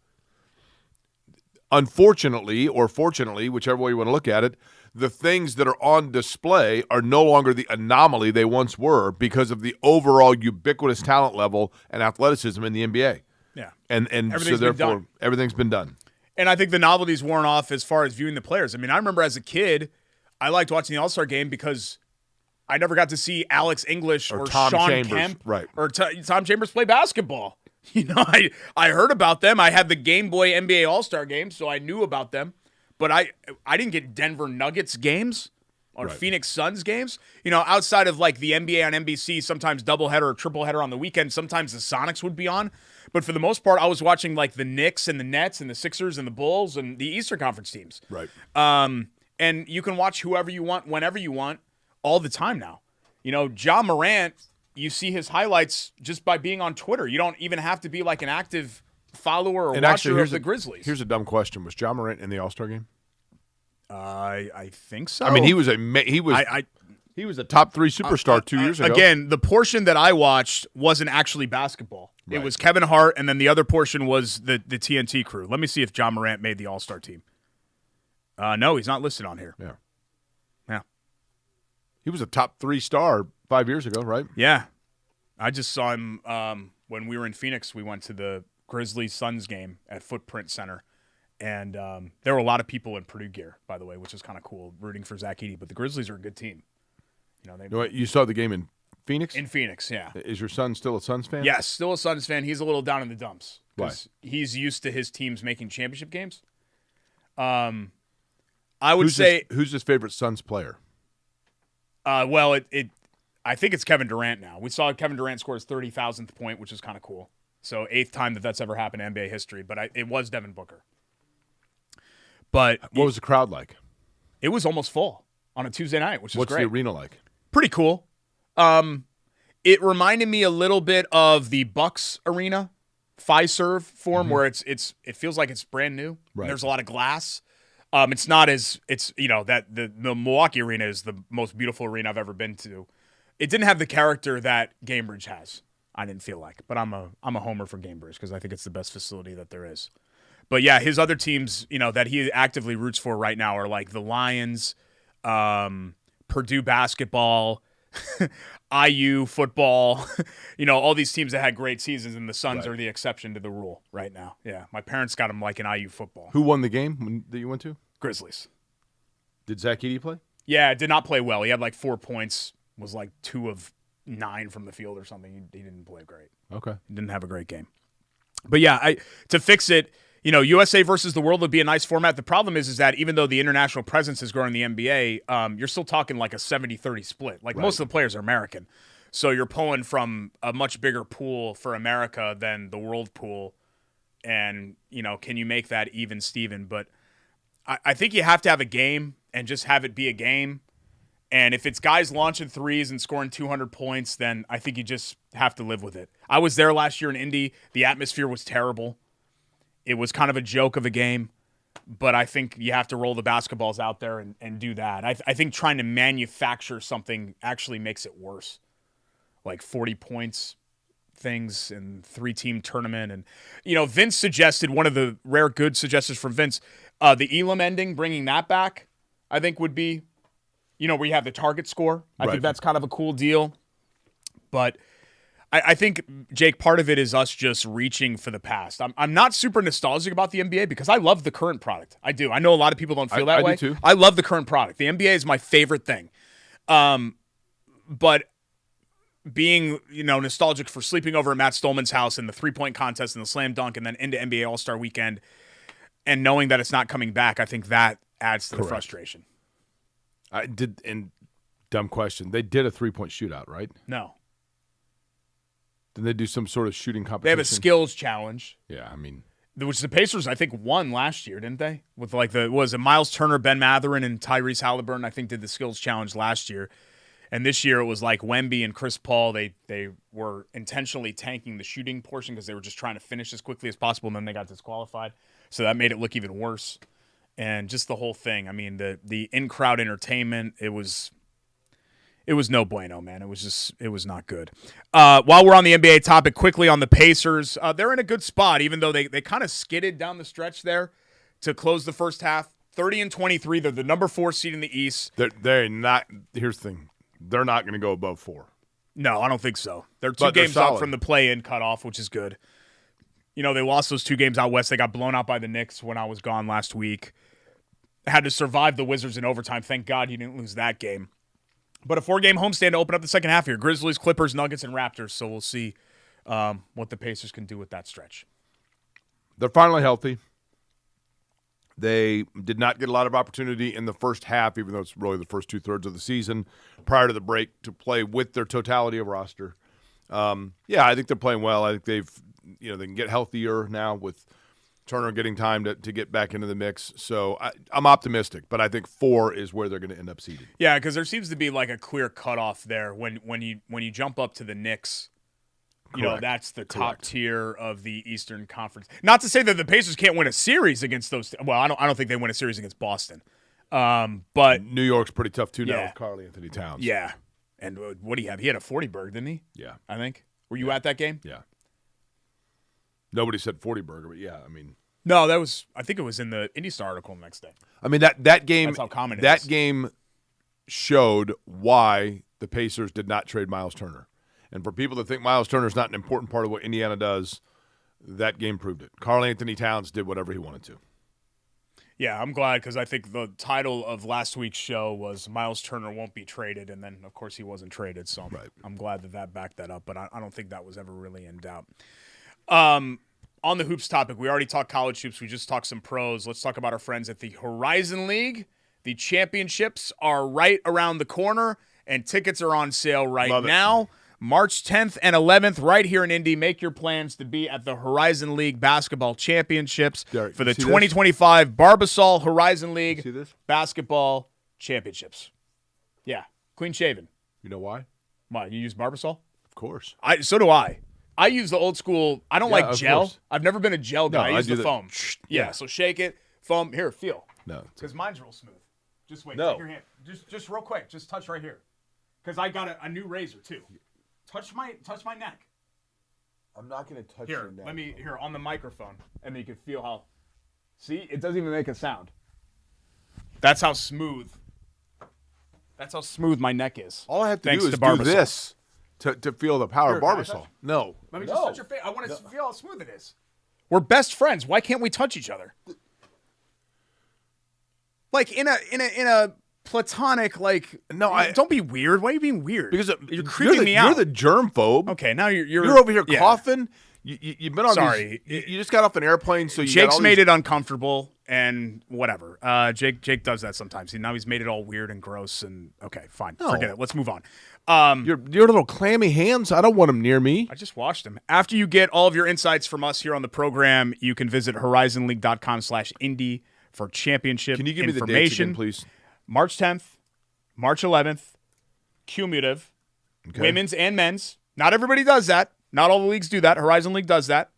Unfortunately, or fortunately, whichever way you want to look at it, the things that are on display are no longer the anomaly they once were because of the overall ubiquitous talent level and athleticism in the NBA. Yeah. And so therefore, everything's been done. And I think the novelty's worn off as far as viewing the players. I mean, I remember as a kid, I liked watching the All-Star game because I never got to see Alex English or Tom Sean Chambers, Kemp right. or Tom Chambers play basketball. I heard about them. I had the Game Boy NBA All-Star game, so I knew about them. But I didn't get Denver Nuggets games or Phoenix Suns games. Outside of like the NBA on NBC, sometimes doubleheader or tripleheader on the weekend, sometimes the Sonics would be on. But for the most part, I was watching like the Knicks and the Nets and the Sixers and the Bulls and the Eastern Conference teams. Right. And you can watch whoever you want, whenever you want, all the time now. Ja Morant, you see his highlights just by being on Twitter. You don't even have to be like an active follower or watcher of the Grizzlies. Here's a dumb question: was Ja Morant in the All-Star game? I think so. I mean, he was a top 3 superstar 2 years ago. Again, the portion that I watched wasn't actually basketball. Right. It was Kevin Hart, and then the other portion was the TNT crew. Let me see if Ja Morant made the All-Star team. No, he's not listed on here. Yeah. He was a top 3 star 5 years ago, right? Yeah. I just saw him when we were in Phoenix. We went to the Grizzlies-Suns game at Footprint Center. And there were a lot of people in Purdue gear, by the way, which is kind of cool, rooting for Zach Edey. But the Grizzlies are a good team. You saw the game in Phoenix? In Phoenix, yeah. Is your son still a Suns fan? Yes, still a Suns fan. He's a little down in the dumps. Why? He's used to his teams making championship games. I would say who's his favorite Suns player? Well, I think it's Kevin Durant now. We saw Kevin Durant score his 30,000th point, which is kind of cool. So 8th time that's ever happened in NBA history. But it was Devin Booker. But what was the crowd like? It was almost full on a Tuesday night, which is great. What's the arena like? Pretty cool. It reminded me a little bit of the Bucks arena, Fiserv Forum, where it feels like it's brand new. Right. There's a lot of glass. It's not as that the Milwaukee arena is the most beautiful arena I've ever been to. It didn't have the character that Gainbridge has. I didn't feel like, but I'm a homer for Gainbridge because I think it's the best facility that there is. But yeah, his other teams, that he actively roots for right now are like the Lions, Purdue basketball, IU football, all these teams that had great seasons, and the Suns are the exception to the rule right now. Yeah, my parents got him like an IU football. Who won the game that you went to? Grizzlies. Did Zach Edey play? Yeah, did not play well. He had like 4 points, was like 2 of 9 from the field or something. He didn't play great. Okay. He didn't have a great game. But yeah, to fix it, USA versus the world would be a nice format. The problem is that even though the international presence is growing in the NBA, you're still talking like a 70-30 split. Like most of the players are American. So you're pulling from a much bigger pool for America than the world pool. And, can you make that even, Steven? But I think you have to have a game and just have it be a game. And if it's guys launching threes and scoring 200 points, then I think you just have to live with it. I was there last year in Indy. The atmosphere was terrible. It was kind of a joke of a game, but I think you have to roll the basketballs out there and do that. I think trying to manufacture something actually makes it worse, like 40 points things and 3-team tournament. And, Vince suggested, one of the rare good suggestions from Vince, the Elam ending, bringing that back, I think would be, where you have the target score. I think that's kind of a cool deal. But I think, Jake, part of it is us just reaching for the past. I'm not super nostalgic about the NBA because I love the current product. I do. I know a lot of people don't feel that way. I do too. I love the current product. The NBA is my favorite thing. But being, nostalgic for sleeping over at Matt Stolman's house and the 3-point contest and the slam dunk and then into NBA All-Star Weekend and knowing that it's not coming back, I think that adds to the frustration. Dumb question. They did a 3-point shootout, right? No. Did they do some sort of shooting competition? They have a skills challenge. Yeah, I mean, which the Pacers, I think, won last year, didn't they? With was it Miles Turner, Ben Mathurin, and Tyrese Halliburton, I think, did the skills challenge last year. And this year it was like Wemby and Chris Paul. They were intentionally tanking the shooting portion because they were just trying to finish as quickly as possible, and then they got disqualified. So that made it look even worse. And just the whole thing. I mean, the in-crowd entertainment, it was no bueno, man. It was not good. While we're on the NBA topic, quickly on the Pacers, they're in a good spot, even though they kind of skidded down the stretch there to close the first half. 30-23. They're the number 4 seed in the East. They're not. Here's the thing. They're not going to go above 4. No, I don't think so. They're 2 games out from the play-in cutoff, which is good. You know, they lost those 2 games out west. They got blown out by the Knicks when I was gone last week. Had to survive the Wizards in overtime. Thank God he didn't lose that game. But a 4-game homestand to open up the second half here. Grizzlies, Clippers, Nuggets, and Raptors. So we'll see what the Pacers can do with that stretch. They're finally healthy. They did not get a lot of opportunity in the first half, even though it's really the first 2/3 of the season prior to the break to play with their totality of roster. Yeah, I think they're playing well. I think they can get healthier now with Turner getting time to get back into the mix. So I'm optimistic, but I think 4 is where they're going to end up seated. Yeah, because there seems to be like a clear cutoff there when you jump up to the Knicks. You know, that's the top tier of the Eastern Conference. Not to say that the Pacers can't win a series against those. Well, I don't think they win a series against Boston. But New York's pretty tough too now with Karl-Anthony Towns. Yeah. And what do you have? He had a 40-burger, didn't he? Yeah. I think. Were you at that game? Yeah. Nobody said 40-burger, but yeah, I mean. No, I think it was in the Indy Star article the next day. I mean, that game. That's how common it is. That game showed why the Pacers did not trade Miles Turner. And for people that think Miles Turner is not an important part of what Indiana does, that game proved it. Karl-Anthony Towns did whatever he wanted to. Yeah, I'm glad because I think the title of last week's show was Miles Turner won't be traded, and then, of course, he wasn't traded. So I'm glad that backed that up, but I don't think that was ever really in doubt. On the hoops topic, we already talked college hoops. We just talked some pros. Let's talk about our friends at the Horizon League. The championships are right around the corner, and tickets are on sale right now. March 10th and 11th, right here in Indy. Make your plans to be at the Horizon League Basketball Championships for the 2025 Barbasol Horizon League Basketball Championships. Yeah, clean shaven. You know why? Why, you use Barbasol? Of course. So do I. I use the old school. I don't like gel. Course. I've never been a gel guy. No, I use the foam. Yeah, so shake it, foam. Here, feel. No. Because mine's real smooth. Just wait. No. Take your hand. Just real quick. Just touch right here. Because I got a new razor, too. Touch my neck. I'm not going to touch your neck. Let me on the microphone, and then you can feel how. See, it doesn't even make a sound. That's how smooth. That's how smooth my neck is. All I have to Thanks do is to Barbasol. do this to feel the power of Barbasol. No. Let me just touch your face. I want to feel how smooth it is. We're best friends. Why can't we touch each other? Like in a platonic, like, don't be weird. Why are you being weird? Because you're creeping me out. You're the germ phobe. Okay, now you're over here coughing. You've been on. Sorry, you just got off an airplane, so Jake's made it uncomfortable and whatever. Jake does that sometimes. Now he's made it all weird and gross. And okay, fine, forget it. Let's move on. Your little clammy hands. I don't want them near me. I just washed them. After you get all of your insights from us here on the program, you can visit horizonleague.com/Indy for championship. Can you give me information. the dates again, please? March 10th, March 11th, cumulative, women's and men's. Not everybody does that. Not all the leagues do that. Horizon League does that.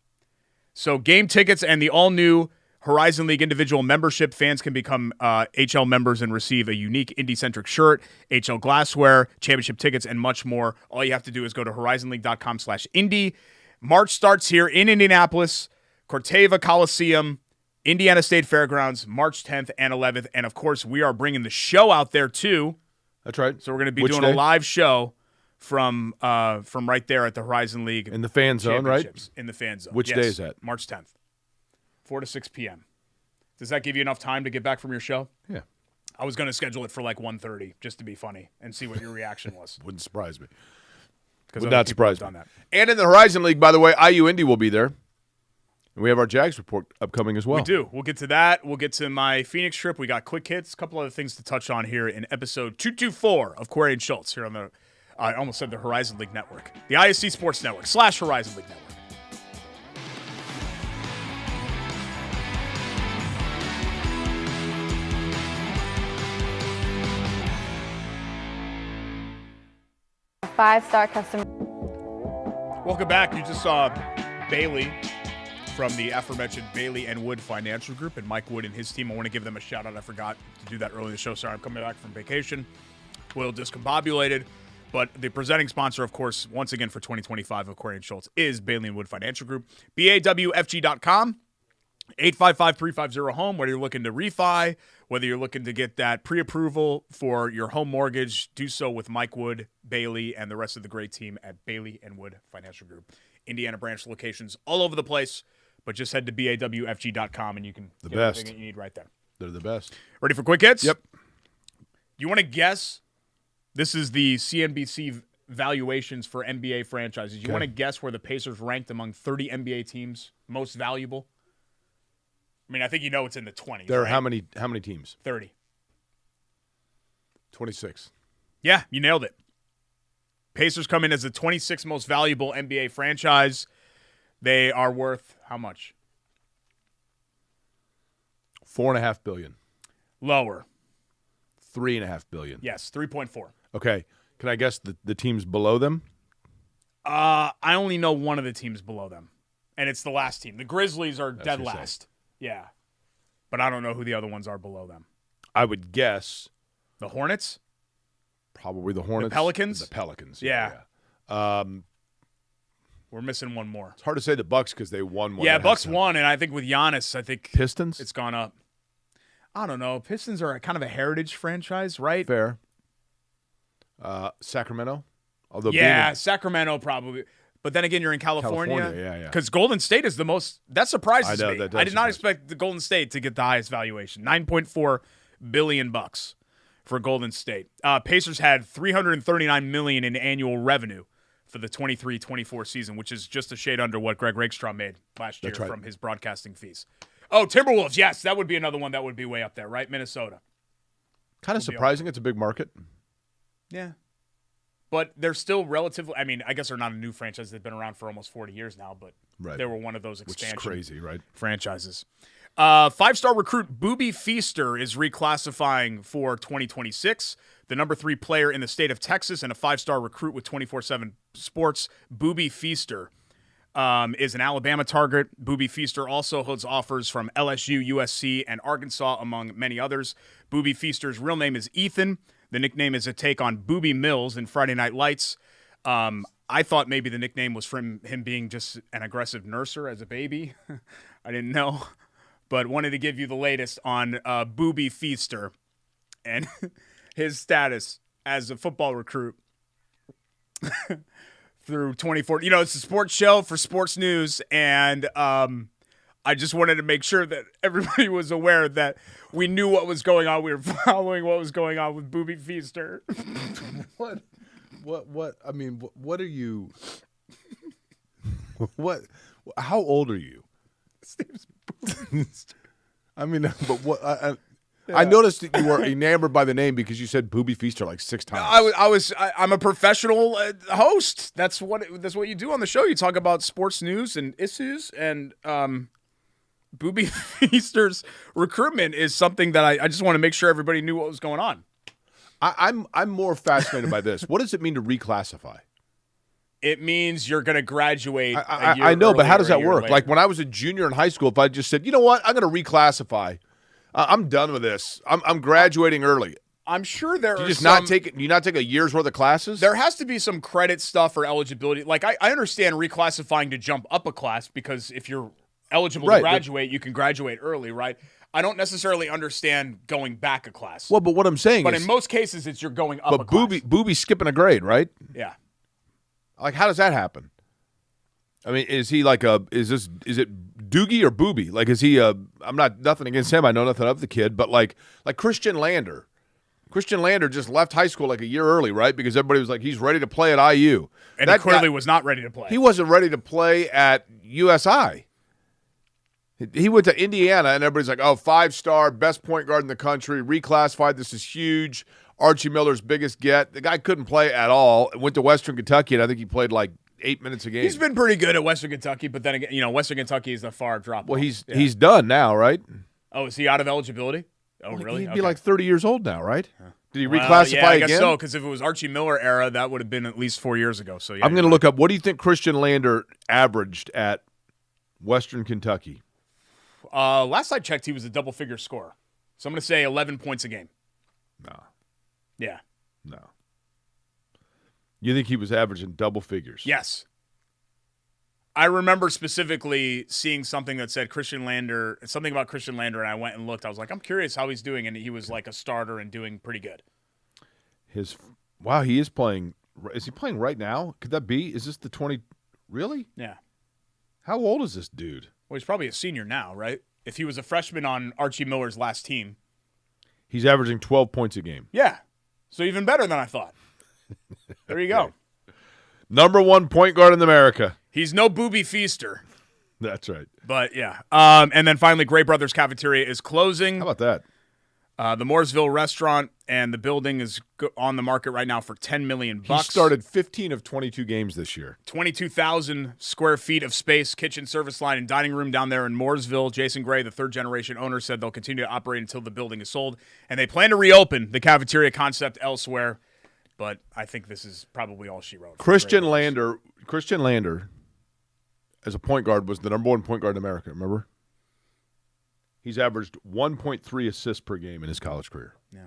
So game tickets and the all-new Horizon League individual membership, fans can become HL members and receive a unique Indy-centric shirt, HL glassware, championship tickets, and much more. All you have to do is go to horizonleague.com/Indy. March starts here in Indianapolis, Corteva Coliseum, Indiana State Fairgrounds, March 10th and 11th. And, of course, we are bringing the show out there, too. That's right. So we're going to be doing a live show from right there at the Horizon League. In the fan zone, right? In the fan zone. Which day is that? March 10th, 4 to 6 p.m. Does that give you enough time to get back from your show? Yeah. I was going to schedule it for like 1:30 just to be funny and see what your reaction was. Wouldn't surprise me. Would not surprise me. That. And in the Horizon League, by the way, IU Indy will be there. And we have our Jags report upcoming as well. We do. We'll get to that. We'll get to my Phoenix trip. We got quick hits, a couple other things to touch on here in episode 224 of Query and Schultz here on the, I almost said the Horizon League Network, the ISC Sports Network / Horizon League Network. 5-star customer. Welcome back. You just saw Bailey from the aforementioned Bailey and Wood Financial Group and Mike Wood and his team. I want to give them a shout out. I forgot to do that early in the show. Sorry, I'm coming back from vacation. A little discombobulated. But the presenting sponsor, of course, once again for 2025 of Corey and Schultz is Bailey and Wood Financial Group. BAWFG.com. 855-350-HOME, whether you're looking to refi, whether you're looking to get that pre-approval for your home mortgage, do so with Mike Wood, Bailey, and the rest of the great team at Bailey and Wood Financial Group. Indiana branch locations all over the place, but just head to BAWFG.com and you can get everything that you need right there. They're the best. Ready for quick hits? Yep. You want to guess? This is the CNBC valuations for NBA franchises. You want to guess where the Pacers ranked among 30 NBA teams most valuable? I mean, I think you know it's in the 20s. There are right? how many teams? 30. 26. Yeah, you nailed it. Pacers come in as the 26th most valuable NBA franchise. They are worth how much? $4.5 billion. Lower. $3.5 billion. Yes, 3.4. Okay. Can I guess the teams below them? I only know one of the teams below them, and it's the last team. The Grizzlies are dead last. Yeah. But I don't know who the other ones are below them. I would guess the Hornets? Probably the Hornets. The Pelicans? The Pelicans. Yeah. We're missing one more. It's hard to say the Bucks because they won one. Yeah, Bucks won, and I think with Giannis, I think Pistons? It's gone up. I don't know. Pistons are kind of a heritage franchise, right? Fair. Sacramento? Although Sacramento probably. But then again, you're in California. Yeah. Because Golden State is the most. That surprises me. That I did not expect the Golden State to get the highest valuation. $9.4 billion for Golden State. Pacers had $339 million in annual revenue for the 23-24 season, which is just a shade under what Greg Rakestraw made last year from his broadcasting fees. Oh, Timberwolves. Yes, that would be another one that would be way up there, right? Minnesota. Kind of surprising. It's a big market. Yeah. But they're still relatively – I mean, I guess they're not a new franchise. They've been around for almost 40 years now, but they were one of those expansion crazy, right? franchises. Five-star recruit Booby Feaster is reclassifying for 2026. The number 3 player in the state of Texas and a 5-star recruit with 24/7 Sports, Booby Feaster, is an Alabama target. Booby Feaster also holds offers from LSU, USC, and Arkansas, among many others. Booby Feaster's real name is Ethan. The nickname is a take on Booby Mills in Friday Night Lights. I thought maybe the nickname was from him being just an aggressive nurser as a baby. I didn't know. But wanted to give you the latest on Booby Feaster and his status as a football recruit through 2014. You know, it's a sports show for sports news, and I just wanted to make sure that everybody was aware that we knew what was going on. We were following what was going on with Booby Feaster. What? I mean, what are you? What? How old are you? I mean, but what? I noticed that you were enamored by the name because you said Booby Feaster like 6 times. I'm a professional host. That's what you do on the show. You talk about sports news and issues, and Booby Feaster's recruitment is something that I just want to make sure everybody knew what was going on. I'm more fascinated by this. What does it mean to reclassify? It means you're going to graduate. I know, but how does that work? Like when I was a junior in high school, if I just said, you know what, I'm going to reclassify. I'm done with this. I'm graduating early. I'm sure there are not take a year's worth of classes? There has to be some credit stuff or eligibility. Like I understand reclassifying to jump up a class because if you're eligible to graduate, you can graduate early, right? I don't necessarily understand going back a class. Well, but what I'm saying is, in most cases, it's you're going up a class. But Booby's skipping a grade, right? Yeah. Like, how does that happen? I mean, is he like is it Doogie or Booby? Like, is he I'm not nothing against him. I know nothing of the kid, but like Christian Lander. Christian Lander just left high school like a year early, right? Because everybody was like, he's ready to play at IU. And he clearly was not ready to play. He wasn't ready to play at USI. He went to Indiana, and everybody's like, oh, 5-star, best point guard in the country, reclassified. This is huge. Archie Miller's biggest get. The guy couldn't play at all. Went to Western Kentucky, and I think he played like 8 minutes a game. He's been pretty good at Western Kentucky, but then again, Western Kentucky is a far drop. Well, he's done now, right? Oh, is he out of eligibility? Oh, really? He'd be like 30 years old now, right? Did he reclassify yeah, I again? guess so, because if it was Archie Miller era, that would have been at least 4 years ago. So yeah, I'm going to look up, what do you think Christian Lander averaged at Western Kentucky? Last I checked, he was a double-figure scorer. So I'm going to say 11 points a game. No. Yeah. No. You think he was averaging double figures? Yes. I remember specifically seeing something that said something about Christian Lander, and I went and looked. I was like, I'm curious how he's doing, and he was like a starter and doing pretty good. Wow, he is playing. Is he playing right now? Could that be? Is this the 20? Really? Yeah. How old is this dude? Well, he's probably a senior now, right? If he was a freshman on Archie Miller's last team. He's averaging 12 points a game. Yeah. So even better than I thought. There you go. Number 1 point guard in America. He's no booby feaster. That's right. But, yeah. And then finally, Gray Brothers Cafeteria is closing. How about that? The Mooresville restaurant and the building is on the market right now for $10 million. He started 15 of 22 games this year. 22,000 square feet of space, kitchen, service line, and dining room down there in Mooresville. Jason Gray, the third-generation owner, said they'll continue to operate until the building is sold. And they plan to reopen the cafeteria concept elsewhere. But I think this is probably all she wrote. Christian Lander, as a point guard, was the number 1 point guard in America, remember? He's averaged 1.3 assists per game in his college career. Yeah.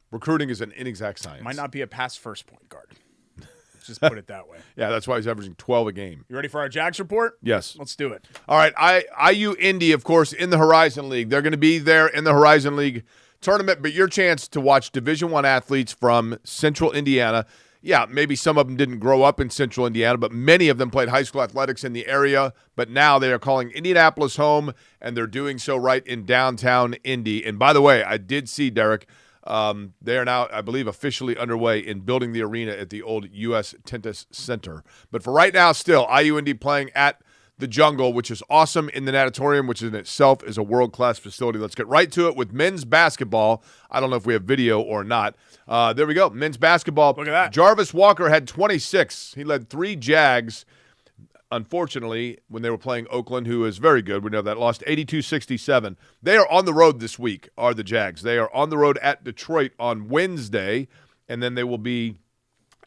Recruiting is an inexact science. Might not be a pass-first point guard. Let's just put it that way. Yeah, that's why he's averaging 12 a game. You ready for our Jags report? Yes. Let's do it. All right, IU Indy, of course, in the Horizon League. They're going to be there in the Horizon League tournament, but your chance to watch Division I athletes from Central Indiana. Yeah, maybe some of them didn't grow up in Central Indiana, but many of them played high school athletics in the area. But now they are calling Indianapolis home, and they're doing so right in downtown Indy. And by the way, I did see, Derek, they are now, I believe, officially underway in building the arena at the old U.S. Tennis Center. But for right now, still, IU Indy playing at the Jungle, which is awesome, in the natatorium, which in itself is a world-class facility. Let's get right to it with men's basketball. I don't know if we have video or not. There we go. Men's basketball. Look at that. Jarvis Walker had 26. He led 3 Jags. Unfortunately, when they were playing Oakland, who is very good, we know that, lost 82-67. They are on the road this week, are the Jags. They are on the road at Detroit on Wednesday, and then they will be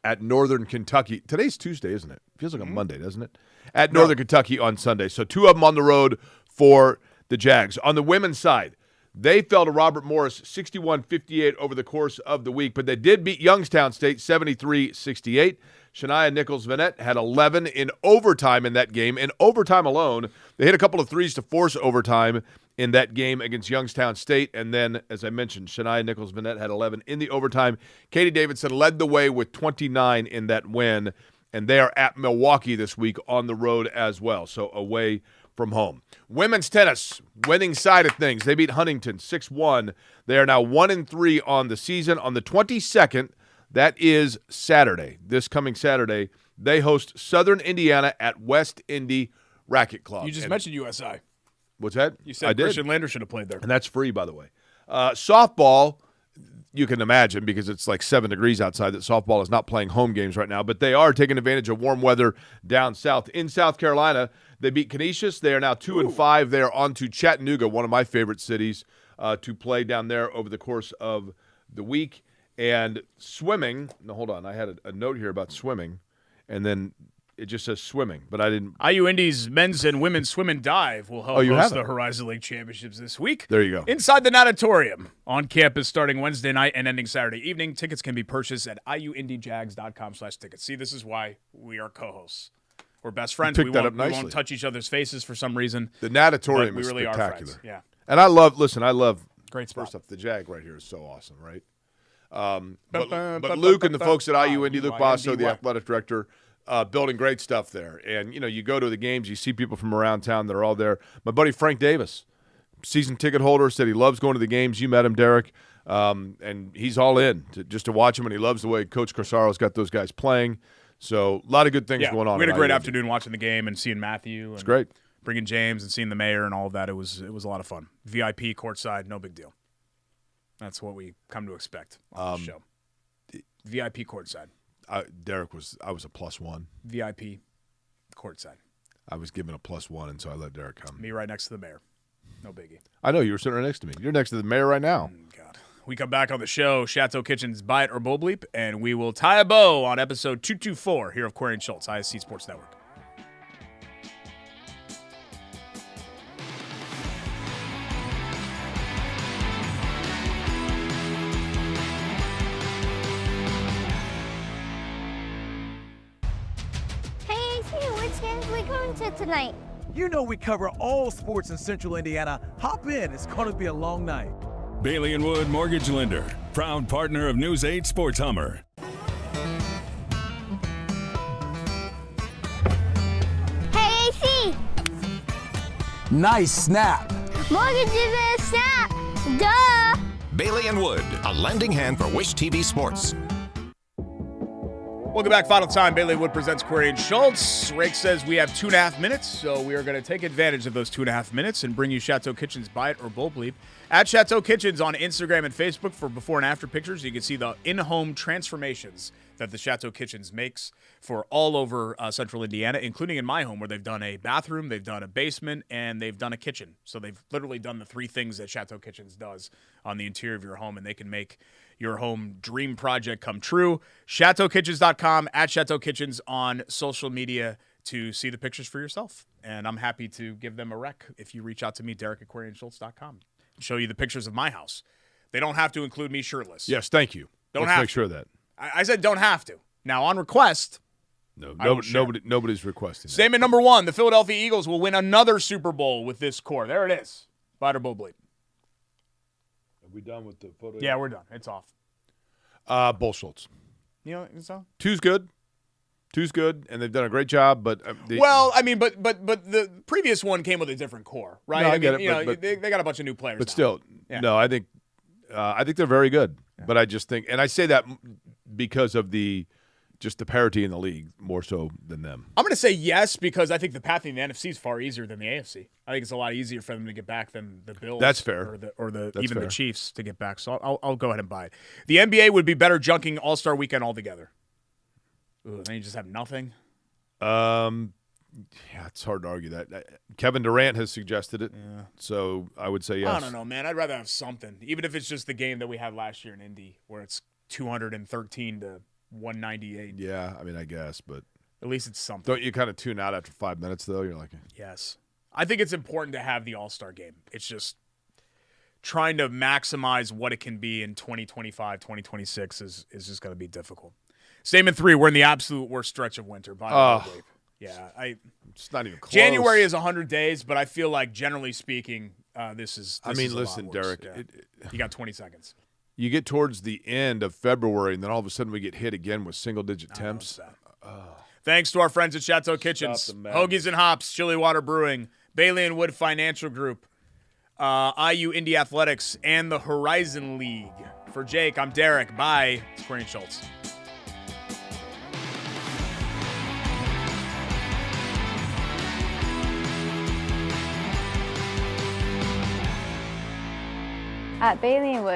at Northern Kentucky. Today's Tuesday, isn't it? Feels like a Monday, doesn't it? At Northern Kentucky on Sunday. So 2 of them on the road for the Jags. On the women's side, they fell to Robert Morris 61-58 over the course of the week, but they did beat Youngstown State 73-68. Shania Nichols-Vanette had 11 in overtime in that game. In overtime alone, they hit a couple of threes to force overtime in that game against Youngstown State. And then, as I mentioned, Shania Nichols-Vanette had 11 in the overtime. Katie Davidson led the way with 29 in that win. And they are at Milwaukee this week on the road as well, so away from home. Women's tennis, winning side of things. They beat Huntington 6-1. They are now 1-3 on the season. On the 22nd, that is Saturday, this coming Saturday, they host Southern Indiana at West Indy Racket Club. You just mentioned USI. What's that? You said I did. Christian Lander should have played there. And that's free, by the way. Softball, you can imagine, because it's like 7 degrees outside, that softball is not playing home games right now, but they are taking advantage of warm weather down south. In South Carolina, they beat Canisius. They are now 2-5. They are on to Chattanooga, one of my favorite cities, to play down there over the course of the week. And swimming, no, hold on, I had a note here about swimming, and then it just says swimming, but I didn't. IU Indy's men's and women's swim and dive will host the Horizon League Championships this week. There you go. Inside the natatorium on campus starting Wednesday night and ending Saturday evening. Tickets can be purchased at iuindyjags.com/tickets. See, this is why we are co-hosts. We're best friends. We won't touch each other's faces for some reason. The natatorium is really spectacular. Yeah. And I love great spot. First off, the Jag right here is so awesome, right? But Luke and the folks at IU Indy, Luke Basso, the athletic director, building great stuff there. And, you go to the games, you see people from around town that are all there. My buddy Frank Davis, season ticket holder, said he loves going to the games. You met him, Derek. And he's all in just to watch him, and he loves the way Coach Corsaro's got those guys playing. So a lot of good things going on. We had a great afternoon watching the game and seeing Matthew. It's great. Bringing James and seeing the mayor and all of that. It was a lot of fun. VIP courtside, no big deal. That's what we come to expect on the show. VIP courtside. Derek was a +1. VIP courtside. I was given a +1, and so I let Derek come. Me right next to the mayor. No biggie. I know, you were sitting right next to me. You're next to the mayor right now. God. We come back on the show, Chateau Kitchen's Buy It or Bull Bleep, and we will tie a bow on episode 224 here of Corey and Schultz, ISC Sports Network. Hey, AC, which games are we going to tonight? You know we cover all sports in Central Indiana. Hop in. It's going to be a long night. Bailey & Wood Mortgage Lender, proud partner of News 8 Sports Hummer. Hey, AC, Nice snap. mortgages and a snap. Duh. Bailey & Wood, a lending hand for Wish TV Sports. Welcome back. Final time. Bailey Wood presents Corey and Schultz. Rake says we have 2.5 minutes, so we are going to take advantage of those 2.5 minutes and bring you Chateau Kitchen's Buy It or Bull Bleep. At Chateau Kitchens on Instagram and Facebook for before and after pictures. You can see the in-home transformations that the Chateau Kitchens makes for all over Central Indiana, including in my home where they've done a bathroom, they've done a basement, and they've done a kitchen. So they've literally done the 3 things that Chateau Kitchens does on the interior of your home, and they can make your home dream project come true. ChateauKitchens.com, at Chateau Kitchens on social media to see the pictures for yourself. And I'm happy to give them a rec if you reach out to me, Derek at QuarryandSchultz.com. Show you the pictures of my house. They don't have to include me shirtless. Yes, thank you. Don't Let's have make to. sure of that. I said don't have to. Now, on request, Nobody's requesting that. statement number 1, the Philadelphia Eagles will win another Super Bowl with this core. There it is. Buy It or Bull Bleep. Are we done with the photo? Yeah, we're done. It's off. Bull Schultz. You know, it's off. Two's good, and they've done a great job. But But the previous one came with a different core, right? No, I get it, You know, but- they got a bunch of new players. But now. still, Yeah. no, I think they're very good. Yeah. But I just think, and I say that because of the parity in the league more so than them. I'm going to say yes because I think the path in the NFC is far easier than the AFC. I think it's a lot easier for them to get back than the Bills. That's fair. Or the That's even fair. the Chiefs to get back. So I'll go ahead and buy it. The NBA would be better junking All-Star Weekend altogether. Ooh, then you just have nothing. Yeah, it's hard to argue that. Kevin Durant has suggested it, so I would say yes. I don't know, man. I'd rather have something, even if it's just the game that we had last year in Indy, where it's 213 to 198. Yeah, I mean, I guess, but At least it's something. don't you kind of tune out after 5 minutes though? You're like, Yes. I think it's important to have the All-Star game. It's just trying to maximize what it can be in 2025, 2026 is just going to be difficult. Statement 3, we're in the absolute worst stretch of winter. By the way. Yeah, it's not even close. January is 100 days, but I feel like generally speaking, this is a listen, lot worse. Derek, Yeah. You got 20 seconds. You get towards the end of February, and then all of a sudden we get hit again with single-digit temps. Thanks to our friends at Chateau Kitchens, the madness. Hoagies and Hops, Chili Water Brewing, Bailey & Wood Financial Group, IU Indy Athletics, and the Horizon League. For Jake, I'm Derek. Bye. It's Corey and Schultz. At Bailey & Wood,